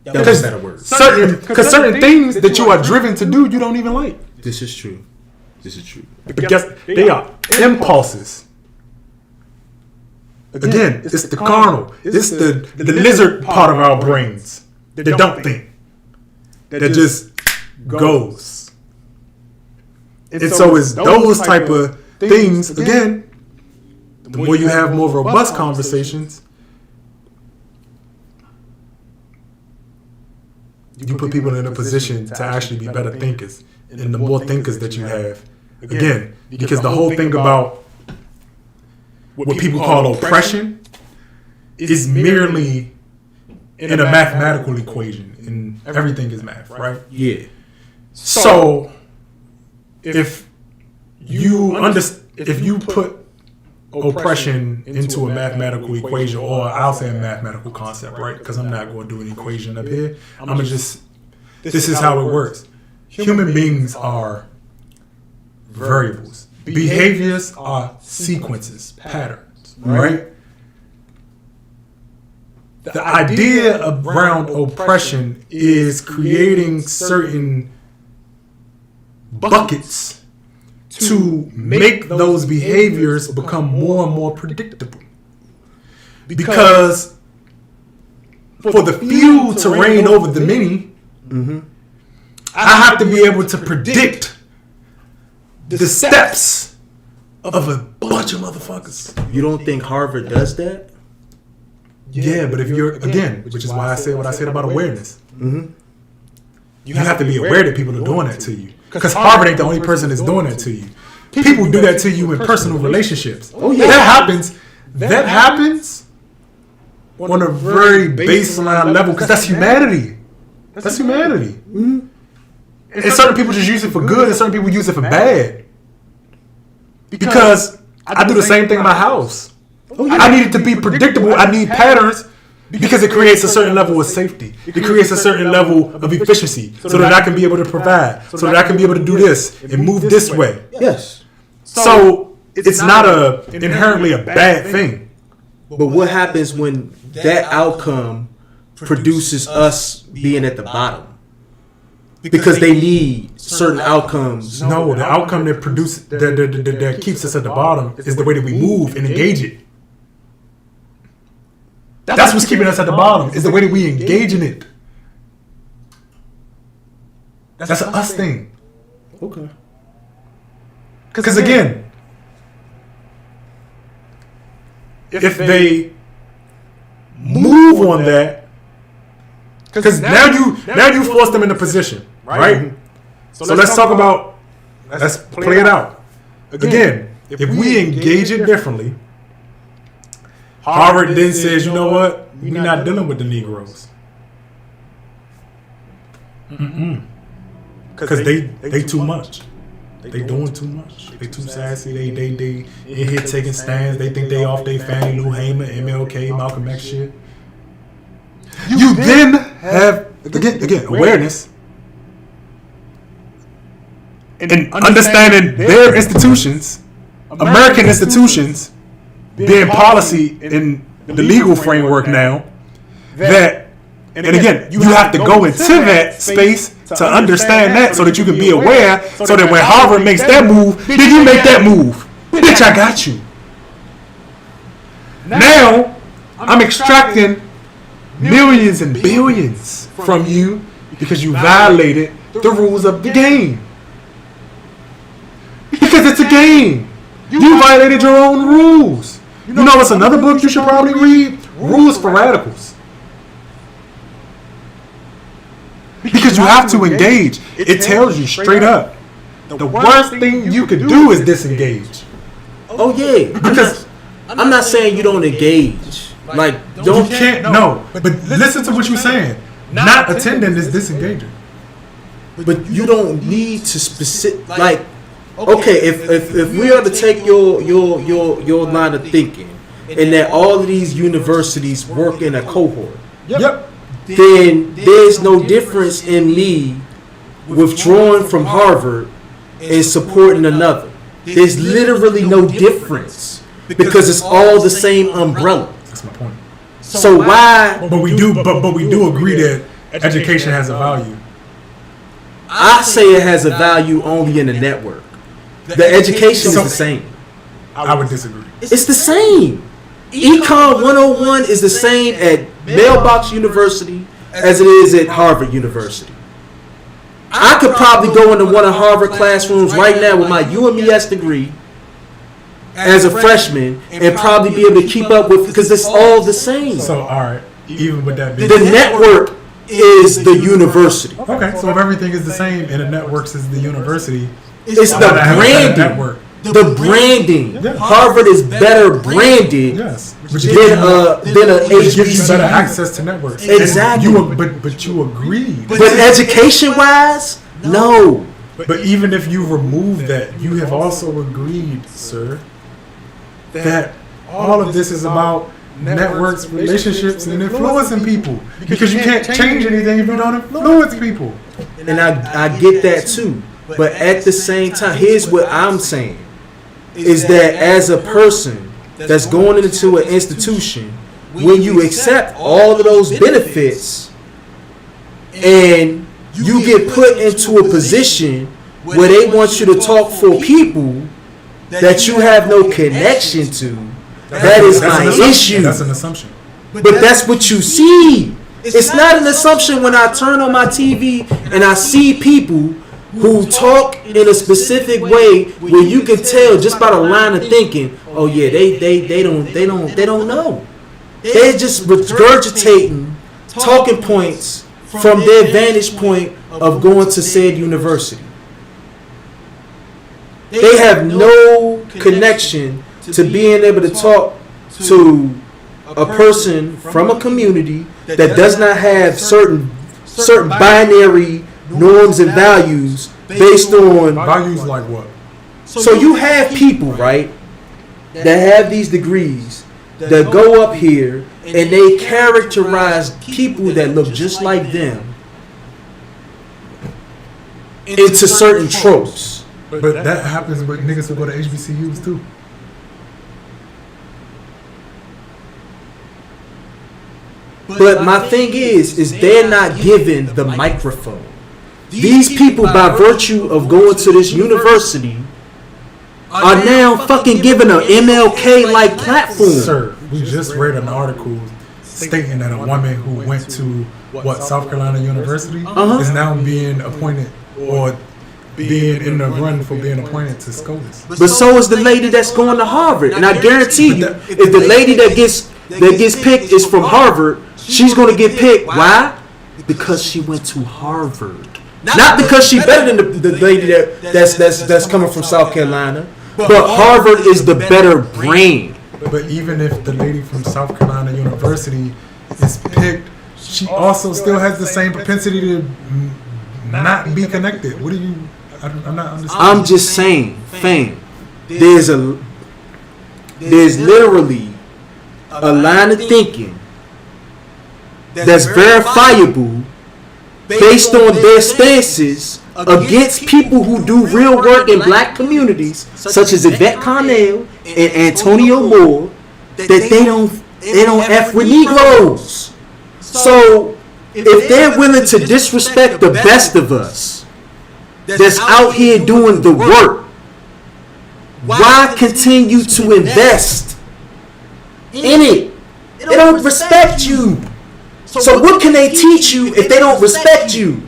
That was a better word. Certain things that you are driven to do, you don't even like. This is true. This is true. Because they are impulses. Again, it's the carnal. It's the lizard part of our brains that don't think. That just goes. And so it's those type of things, again, the more you have more robust conversations, you put people in a position to actually be better thinkers. And the more thinkers that you have, again, because the whole thing about what people call oppression is merely in a mathematical equation, and everything is math, right? Yeah. So if you put oppression into a mathematical equation, or I'll say a mathematical concept, right? Because I'm not going to do an equation up here. This is how it works. Human beings are variables. Behaviors are sequences, patterns, right? The idea around oppression is creating certain buckets to make those behaviors become more and more predictable. Because for the few to reign over the many, I have to be able to predict the steps of a bunch of motherfuckers. You don't think Harvard does that? Yeah, but if you're, again, which is why I said what I said about awareness. You have to be aware that people are doing that to you. Because Harvard ain't the only person that's doing that to you. People do that to you in personal relationships. Oh, yeah. That happens on a very baseline level, because that's humanity. That's humanity. And certain people just use it for good, and certain people use it for bad. Because I do the same thing in my house. I need it to be predictable. I need patterns, because it creates a certain level of safety. It creates a certain level of efficiency, so that I can be able to provide, so that I can be able to do this and move this way. Yes. So it's not inherently a bad thing. But what happens when that outcome produces us being at the bottom? Because they need certain outcomes. No, the outcome that produces that keeps us at the bottom is the way that we move and engage it. That's what's keeping us at the bottom, is the way that we engage in it. That's an us thing. Okay. Because again, if they move on that, because now you force them in a position, right? So let's talk about, let's play it out. Again, if we engage it differently, Harvard then says, you know what? We're not dealing with the Negroes. Because they too much. They doing too much. They too sassy. They in here taking stands. They think they off they Fannie Lou Hamer, MLK, Malcolm X shit. You then have again awareness and understanding their institutions, American institutions, being policy in the legal framework now. That, and again, you have to go into that space to understand that, so that you can be aware, so that when Harvard makes that move, then you make that move. Bitch, I got you. Now, I'm extracting millions and billions from you because you violated the rules of the game. Because it's a game. You violated your own rules. You know what's another book you should probably read? Rules for Radicals. Because you have to engage. It tells you straight up. The worst thing you could do is disengage. Oh yeah, because I'm not saying you don't engage. Like, don't You can't, no. But listen to what you're saying. Not attending is disengaging. But you don't need to specific. Like, okay, if we are to take your line of thinking, and that all of these universities work in a cohort, Yep. then there's no difference in me withdrawing from Harvard and supporting another. There's literally no difference because it's all the same umbrella. That's my point. So why? But we do agree that education has a value. I say it has a value only in the network. The education is the same. I would disagree. It's the same. Econ 101 is the same at Mailbox University as it is at Harvard University. I could probably go into one of Harvard classrooms right now with my UMES degree as a freshman and probably be able to keep up with, because it's all the same. So, all right, even with that being The network is the university. okay, so if everything is the same and the networks is the university, It's the branding. network. The branding. Yeah. Harvard is better branded Yes, than a which gives you better HBCU. access to networks. Exactly. But you agreed. But education wise, no. But even if you remove that, you have also agreed, sir, that all of this is about networks, relationships, and influencing people. Because you can't change anything if you don't influence people. And I get that too. But at the same time, here's what I'm saying. Is that as a person that's going into an institution, when you accept all of those benefits and you get put into a position where they want you to talk for people that you have no connection to, that is my issue. That's an assumption. But that's what you see. It's not an assumption when I turn on my TV and I see people who talk in a specific way where you can tell just by the line of thinking, oh yeah, they don't know. They're just regurgitating talking points from their vantage point of going to said university. They have no connection to being able to talk to a person from a community that does not have certain binary norms and values based on Values like what? So you have people, right, that have these degrees that go up here and they characterize people that look just like them into certain tropes. But that happens with niggas who go to HBCUs too. But my thing is they're not given the microphone. These people, by virtue of going to this university, are now fucking given an MLK-like platform. Sir, we just read an article stating that a woman who went to South Carolina University is now being appointed or being in the run for being appointed to SCOTUS. But so is the lady that's going to Harvard, and I guarantee you, if the lady that gets picked is from Harvard, she's going to get picked. Why? Because she went to Harvard. Not because she's better than the lady that's coming from South Carolina, but Harvard is the better brain. But even if the lady from South Carolina University is picked, she also still has the same propensity to not be connected. What do you? I'm not understanding. I'm just saying, fam. There's literally a line of thinking that's verifiable based on their stances against people who do real work in black communities, such as Yvette Carnell and Antonio Moore, that they don't F with Negroes. So if they're willing to disrespect the best of us that's out here doing the work, why continue to invest in it? They don't respect you. So what can they teach you if they don't respect you?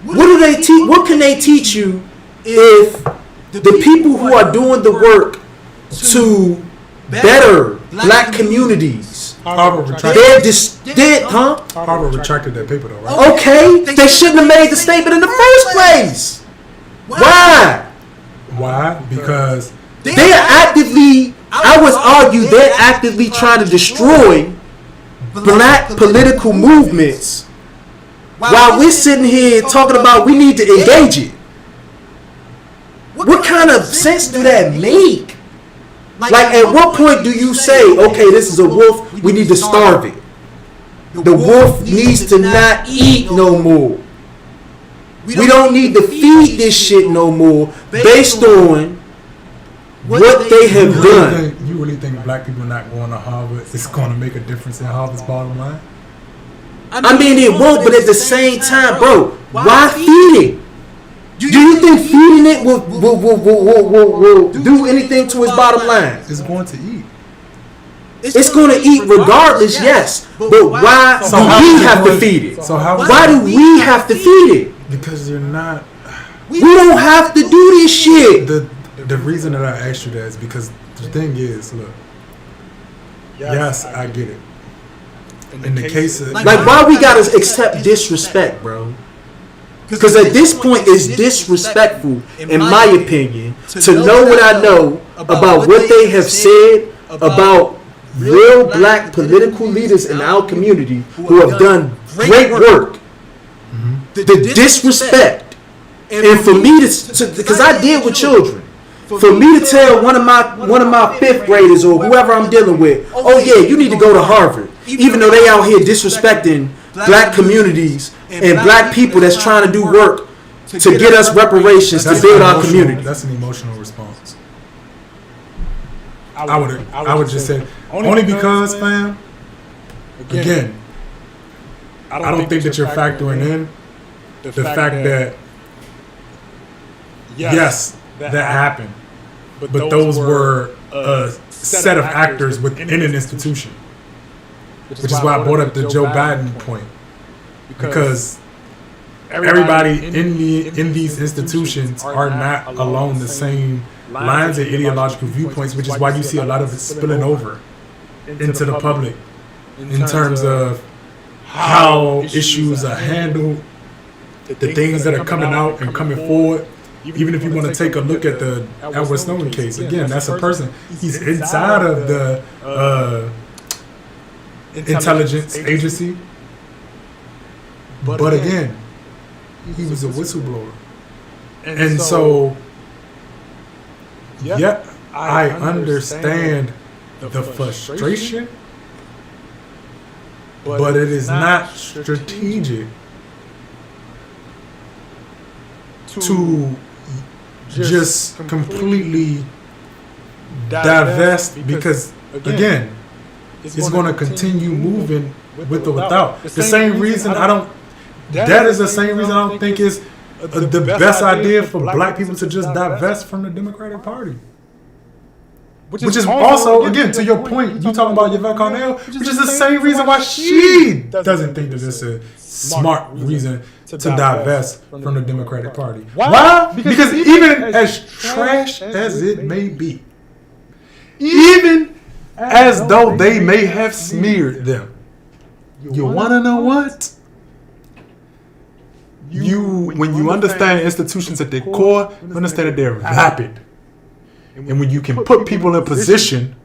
What do they teach? What can they teach you if the people who are doing the work to better black communities. Harvard retracted. Harvard retracted that paper though, right? Okay, they shouldn't have made the statement in the first place. Why? Why? Because they're actively, I would argue, they're actively trying to destroy black political movements while we're sitting here talking about we need to engage it. What kind of sense do that make? Like, at what point do you say, okay, this is a wolf, we need to starve it? The wolf needs to not eat no more. We don't need to feed this shit no more based on what they have done. You really think black people not going to Harvard is going to make a difference in Harvard's bottom line? I mean, it won't, but at the same time, bro, why feed it? Do you think feeding it will do anything to its bottom line? It's going to eat. It's going to eat regardless, yes. But why do we have to feed it? Why do we have to feed it? Because you're not. We don't have to do this shit. The reason that I asked you that is because the thing is, look. Yes, I get it. In the case of like, why we gotta accept disrespect, bro? Because at this point, it's disrespectful, in my opinion, to know what I know about what they have said about real black political leaders in our community who have done great work. The disrespect, and for me to because I deal with children, for me to tell one of my fifth graders or whoever I'm dealing with, oh yeah, you need to go to Harvard, even though they out here disrespecting black communities and black people that's trying to do work to get us reparations to build our community. That's an emotional response. I would just say only because, fam. Again, I don't think that you're factoring in the fact that yes, that happened, but those were a set of actors within an institution, which is why I brought up the Joe Biden point, because everybody in these institutions are not along the same lines and ideological viewpoints, which is why you see a lot of it spilling over into the public in terms of how issues are handled, the things that are coming out and coming forward. Even if you want to take a look at the Edward Snowden case, again, that's a person. He's inside of the intelligence agency, but again, he was a whistleblower, and so yeah, I understand the frustration, but it is not strategic to just completely divest, because again, it's going to continue moving with or without. The same reason that is the same reason I don't think it's the best idea for black people to just divest from the Democratic Party. Which is also, again, to your point, you talking about Yvette Carnell, which is the same reason why she doesn't think that it's a smart reason to divest from the Democratic Party. Why? Because even as trash as it may be, even as though they may have smeared them, you want to know what? When you understand institutions at their core, you understand that they're vapid. And when you can put people in position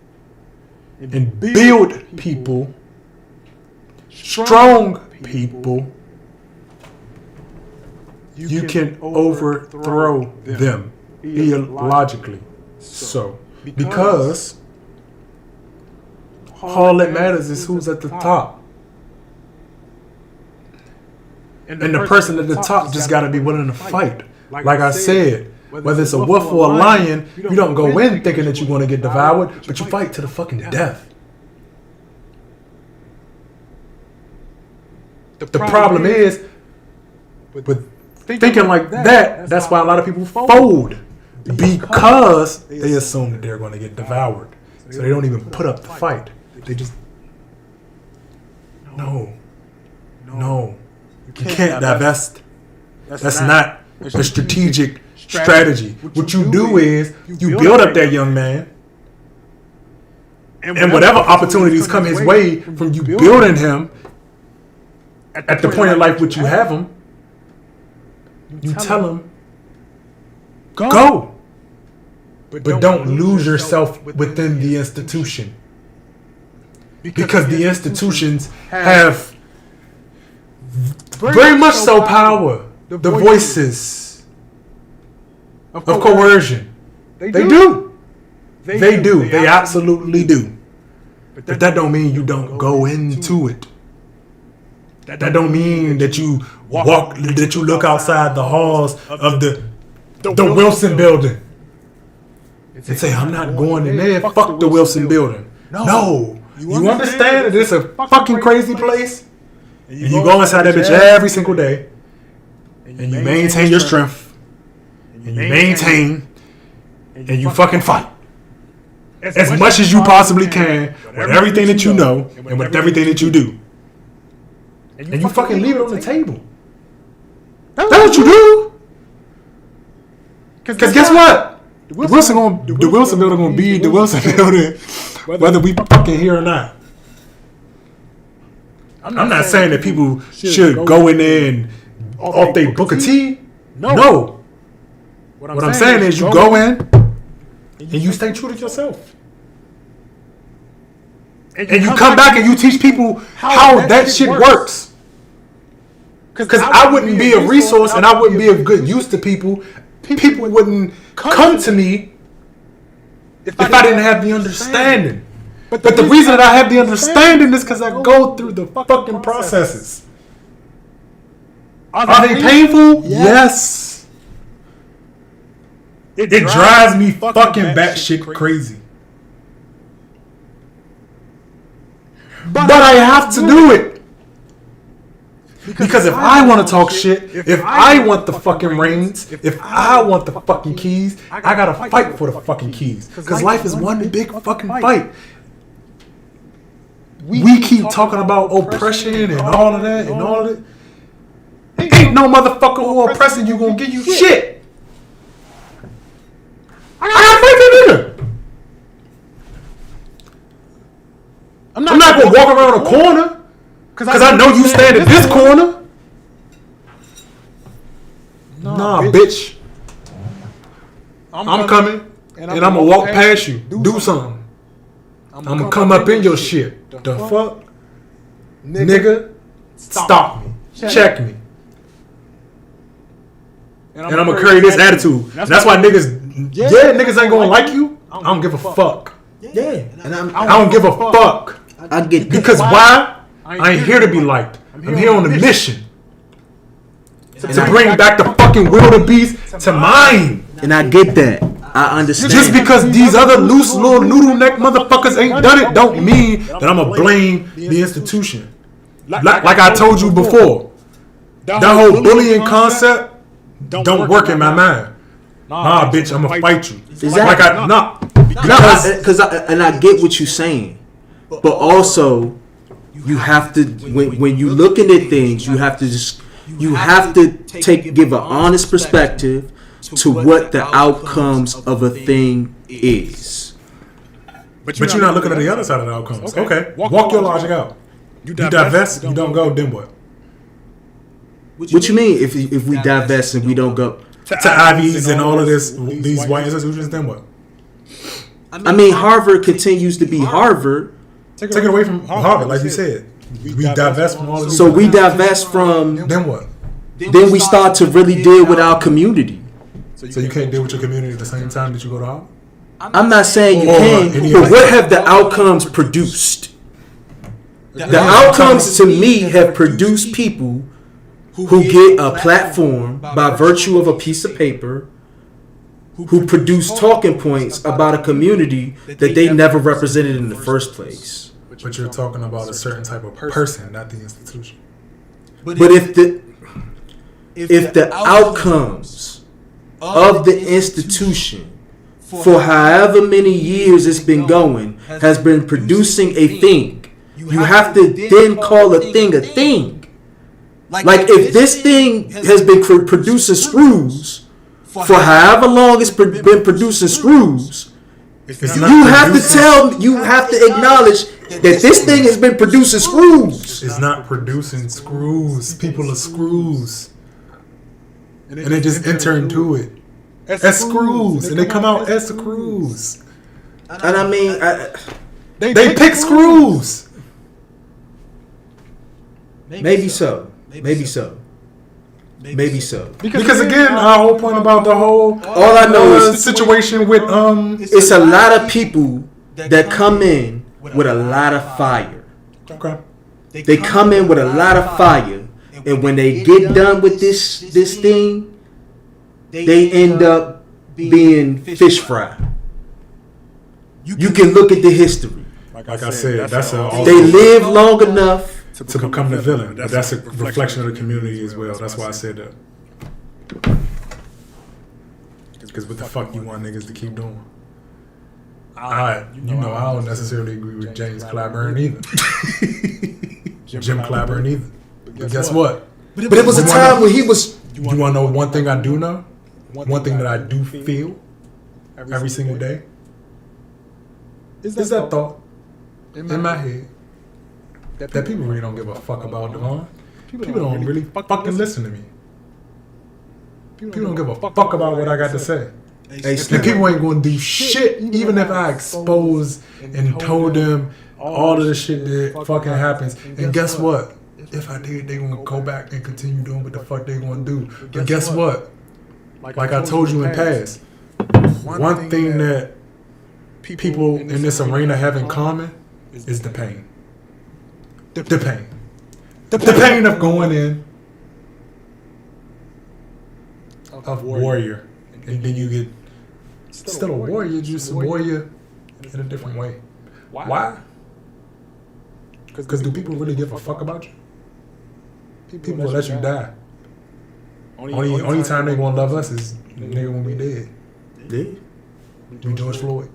and build people, strong people, you can overthrow them ideologically. So, because all that matters is who's at the top. And the person at the top just got to be willing to fight. Like I said, whether it's a wolf or a lion, you don't go in thinking that you're going to get devoured, but you fight to the fucking death. The problem is, with thinking like that, that's why a lot of people fold, because they assume that they're going to get devoured. So they don't even put up the fight. They just, no. You can't divest. That's not a strategic strategy. What you do is you build up that young man, And whatever opportunities come his way from you building him at the point in life which you have him, you tell him, go. But don't lose yourself within the institution. Because the institutions have very much so power. The voices of coercion. They do. They do. They absolutely do. But that don't mean you don't go into it. That don't mean that you look outside the halls of the Wilson building and say, I'm not going in there. Fuck the Wilson building. No. You understand that it's a fucking crazy place? And you go inside that bitch every single day. And you maintain your strength. And you maintain. And you fucking fight. As much as you possibly can. With everything that you know. And with everything that you do. And you fucking leave it on the table. That's what you do. Because guess what? The Wilson building gonna be the Wilson building, whether we fucking here or not. I'm not saying that people should go in there and off they Booker T. No. What I'm saying is you go in and you stay true to yourself. And you come back and you teach people how that shit works. Because I wouldn't be a resource and I wouldn't be of good use to people. People wouldn't come to me if I didn't have the understanding. But the reason that I have the understanding is because I go through the fucking processes. Are they painful? Yes. It drives me fucking batshit crazy. But I have to do it. Because if I want to talk shit, if I want the fucking reins, if I want the fucking keys, I gotta fight for the fucking keys. Because life is one big fucking fight. We keep talking about oppression and all of that and all of it. Ain't no motherfucker who oppressing you gonna give you shit. I gotta fight that nigga. I'm not gonna walk around a corner. Because I know you stand in this corner. Nah, bitch. I'm coming. And I'm going to walk past you. Do something. I'm going to come up in your shit. The fuck? Nigga, stop me. Check me. And I'm going to carry this attitude. That's why niggas ain't going to like you. I don't give a fuck. Yeah. And I don't give a fuck. I get because why? I ain't here to be liked. I'm here on a mission to bring back the fucking wildebeest to mine. And I get that. I understand. Just because these other loose little noodle neck motherfuckers ain't done it, don't mean that I'm gonna blame the institution. Like I told you before, that whole bullying concept don't work in my mind. Nah, bitch, I'm gonna fight you. Because I get what you're saying, but also. You have to when you looking at things, you have to give an honest perspective to what the outcomes of a thing is. But you're not looking at the other side of the outcomes. Okay. Walk your logic out. You divest, you don't go, then what? What you mean if we divest and we don't go to Ivies and all of these white institutions, then what? I mean, Harvard continues to be Harvard. Take it away from Harvard, like you said. We divest from all of these. So we divest from. Then what? Then we start to really deal with our community. So you can't deal with your community at the same time that you go to Harvard? I'm not saying you can, but what have the outcomes produced? The outcomes to me have produced people who get a platform by virtue of a piece of paper, who produce talking points about a community that they never represented in the first place. But you're talking about a certain type of person, not the institution. But if the outcomes of the institution for however many years it's been going has been producing a thing, you have to then call a thing a thing. Like if this thing has been producing screws for however long it's been producing screws, It's not You have to producing- you have to acknowledge that this thing has been producing screws. It's not producing screws. People are screws. And they just enter into it as screws. And they come out as screws. And I mean, They pick screws. maybe so. Maybe so. Maybe so. Because again, our whole point about the whole All I know is situation with it's a lot of people that come in with a lot of fire. okay. They come in with a lot of fire, and when they get done with this thing, they end up being fish fry. You can look at the history. Like I said, that's a They live long enough. to become the villain. But that's a reflection of the community as well. That's why I said that. Because what the fuck you want niggas to keep doing? I don't necessarily agree with James Clyburn either. Jim Clyburn either. But guess what? But it was a time when he was. You want to know one thing I do know? One thing that I do feel every single day? Is that thought in my head that people really don't give a fuck about Devon. People don't really fucking listen to me. People don't give a fuck about what I got to say. And people ain't gonna do shit even if I expose and told them all of the shit that fucking happens. And guess what? If I did, they gonna go back and continue doing what the fuck they gonna do. But guess what? Like I told you in past, one thing that people in this arena have in common is the pain. The pain. The pain of going in of warrior. And then you get still a warrior, just a warrior in a different way. Why? Because do people really give a fuck about you? People will let you die. Only time they gonna love us is nigga when we dead. Yeah. Do George Floyd.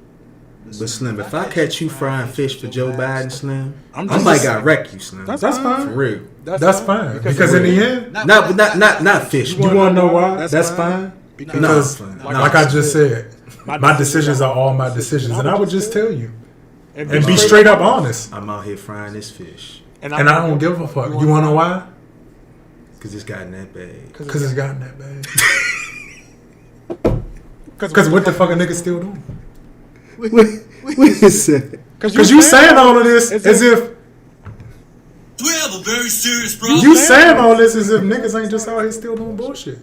But Slim, if I catch you frying fish for Joe Biden, Slim, I might got wreck you, Slim. That's fine. For real. That's fine. Because in the end, Not fish. you wanna know why? That's fine. Because like I just said, my decisions are all my decisions, and I would just tell you and be straight up honest. I'm out here frying this fish. And I don't give a fuck. You wanna know why? Because it's gotten that bad. Because it's gotten that bad. Because what the fuck a nigga still doing? Wait a second. Because you saying all of this as if We have a very serious problem. you saying all this as if niggas ain't just out here still doing bullshit.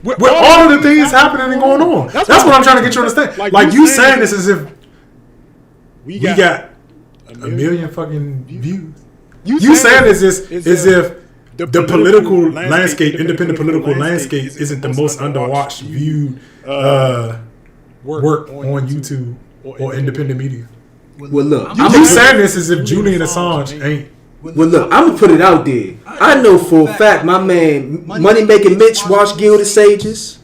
With all of the things happening and going on. That's what I'm trying to get you to understand. Like you saying this as if we got a million fucking views. You saying this as if the political landscape, independent political landscape, isn't the most underwatched, viewed work on YouTube or independent media. Well, look, You saying this as if Julian Assange ain't. Well, look, I'm gonna put it out there. I know for a fact my man Money Making Mitch watched Gilded Sages.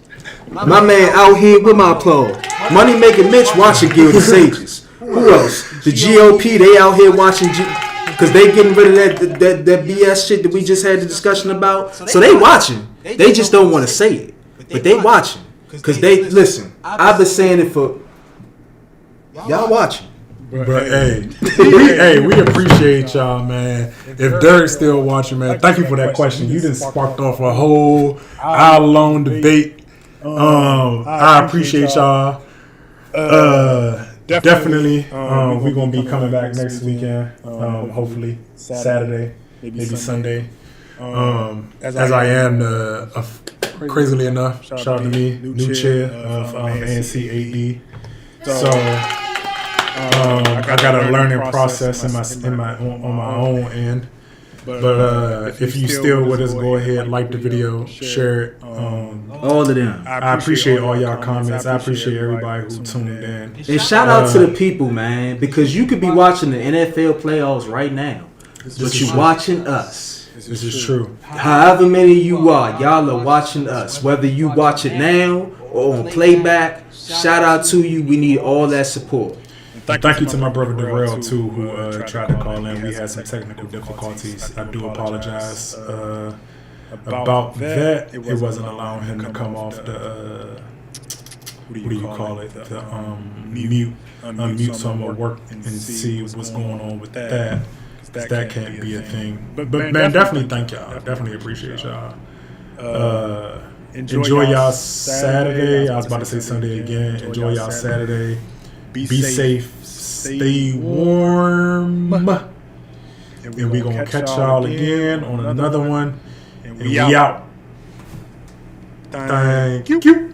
My man out here with my applause. Money Making Mitch watching Gilded Sages. Who else? The GOP, they out here watching because they getting rid of that BS shit that we just had the discussion about. So they watching. They just don't want to say it, but they watching because they listen. I've been saying it for y'all watching. But hey, we appreciate y'all, man. If Derek's still watching, man, thank you for that question. You done sparked off a whole hour-long debate. I appreciate y'all. Definitely, we're gonna be coming back next weekend. Hopefully Saturday, maybe Sunday. As I am, crazily enough, shout out to me, new chair of ANC AD. So. I got a learning process on my own end, but if you still with us, go ahead, like the video, share it. All of them. I appreciate all y'all comments. I appreciate everybody who tuned in. And shout out to the people, man, because you could be watching the NFL playoffs right now, but you watching us. This is true. However many you are, y'all are watching us. Whether you watch it now or on playback, shout out to you. We need all that support. Thank you to my brother Darrell too, who tried to call in. We had some technical difficulties. I do apologize about that. It wasn't allowing him to come off the what do you call it? The mute, unmute. So I'm gonna work and see what's going on with that. Cause that can't be a thing. But man, definitely thank y'all. Definitely appreciate y'all. Enjoy y'all Saturday. I was about to say Sunday again. Enjoy y'all Saturday. Be safe. Stay warm. And we're gonna catch y'all again on another one. And we out. Thank you.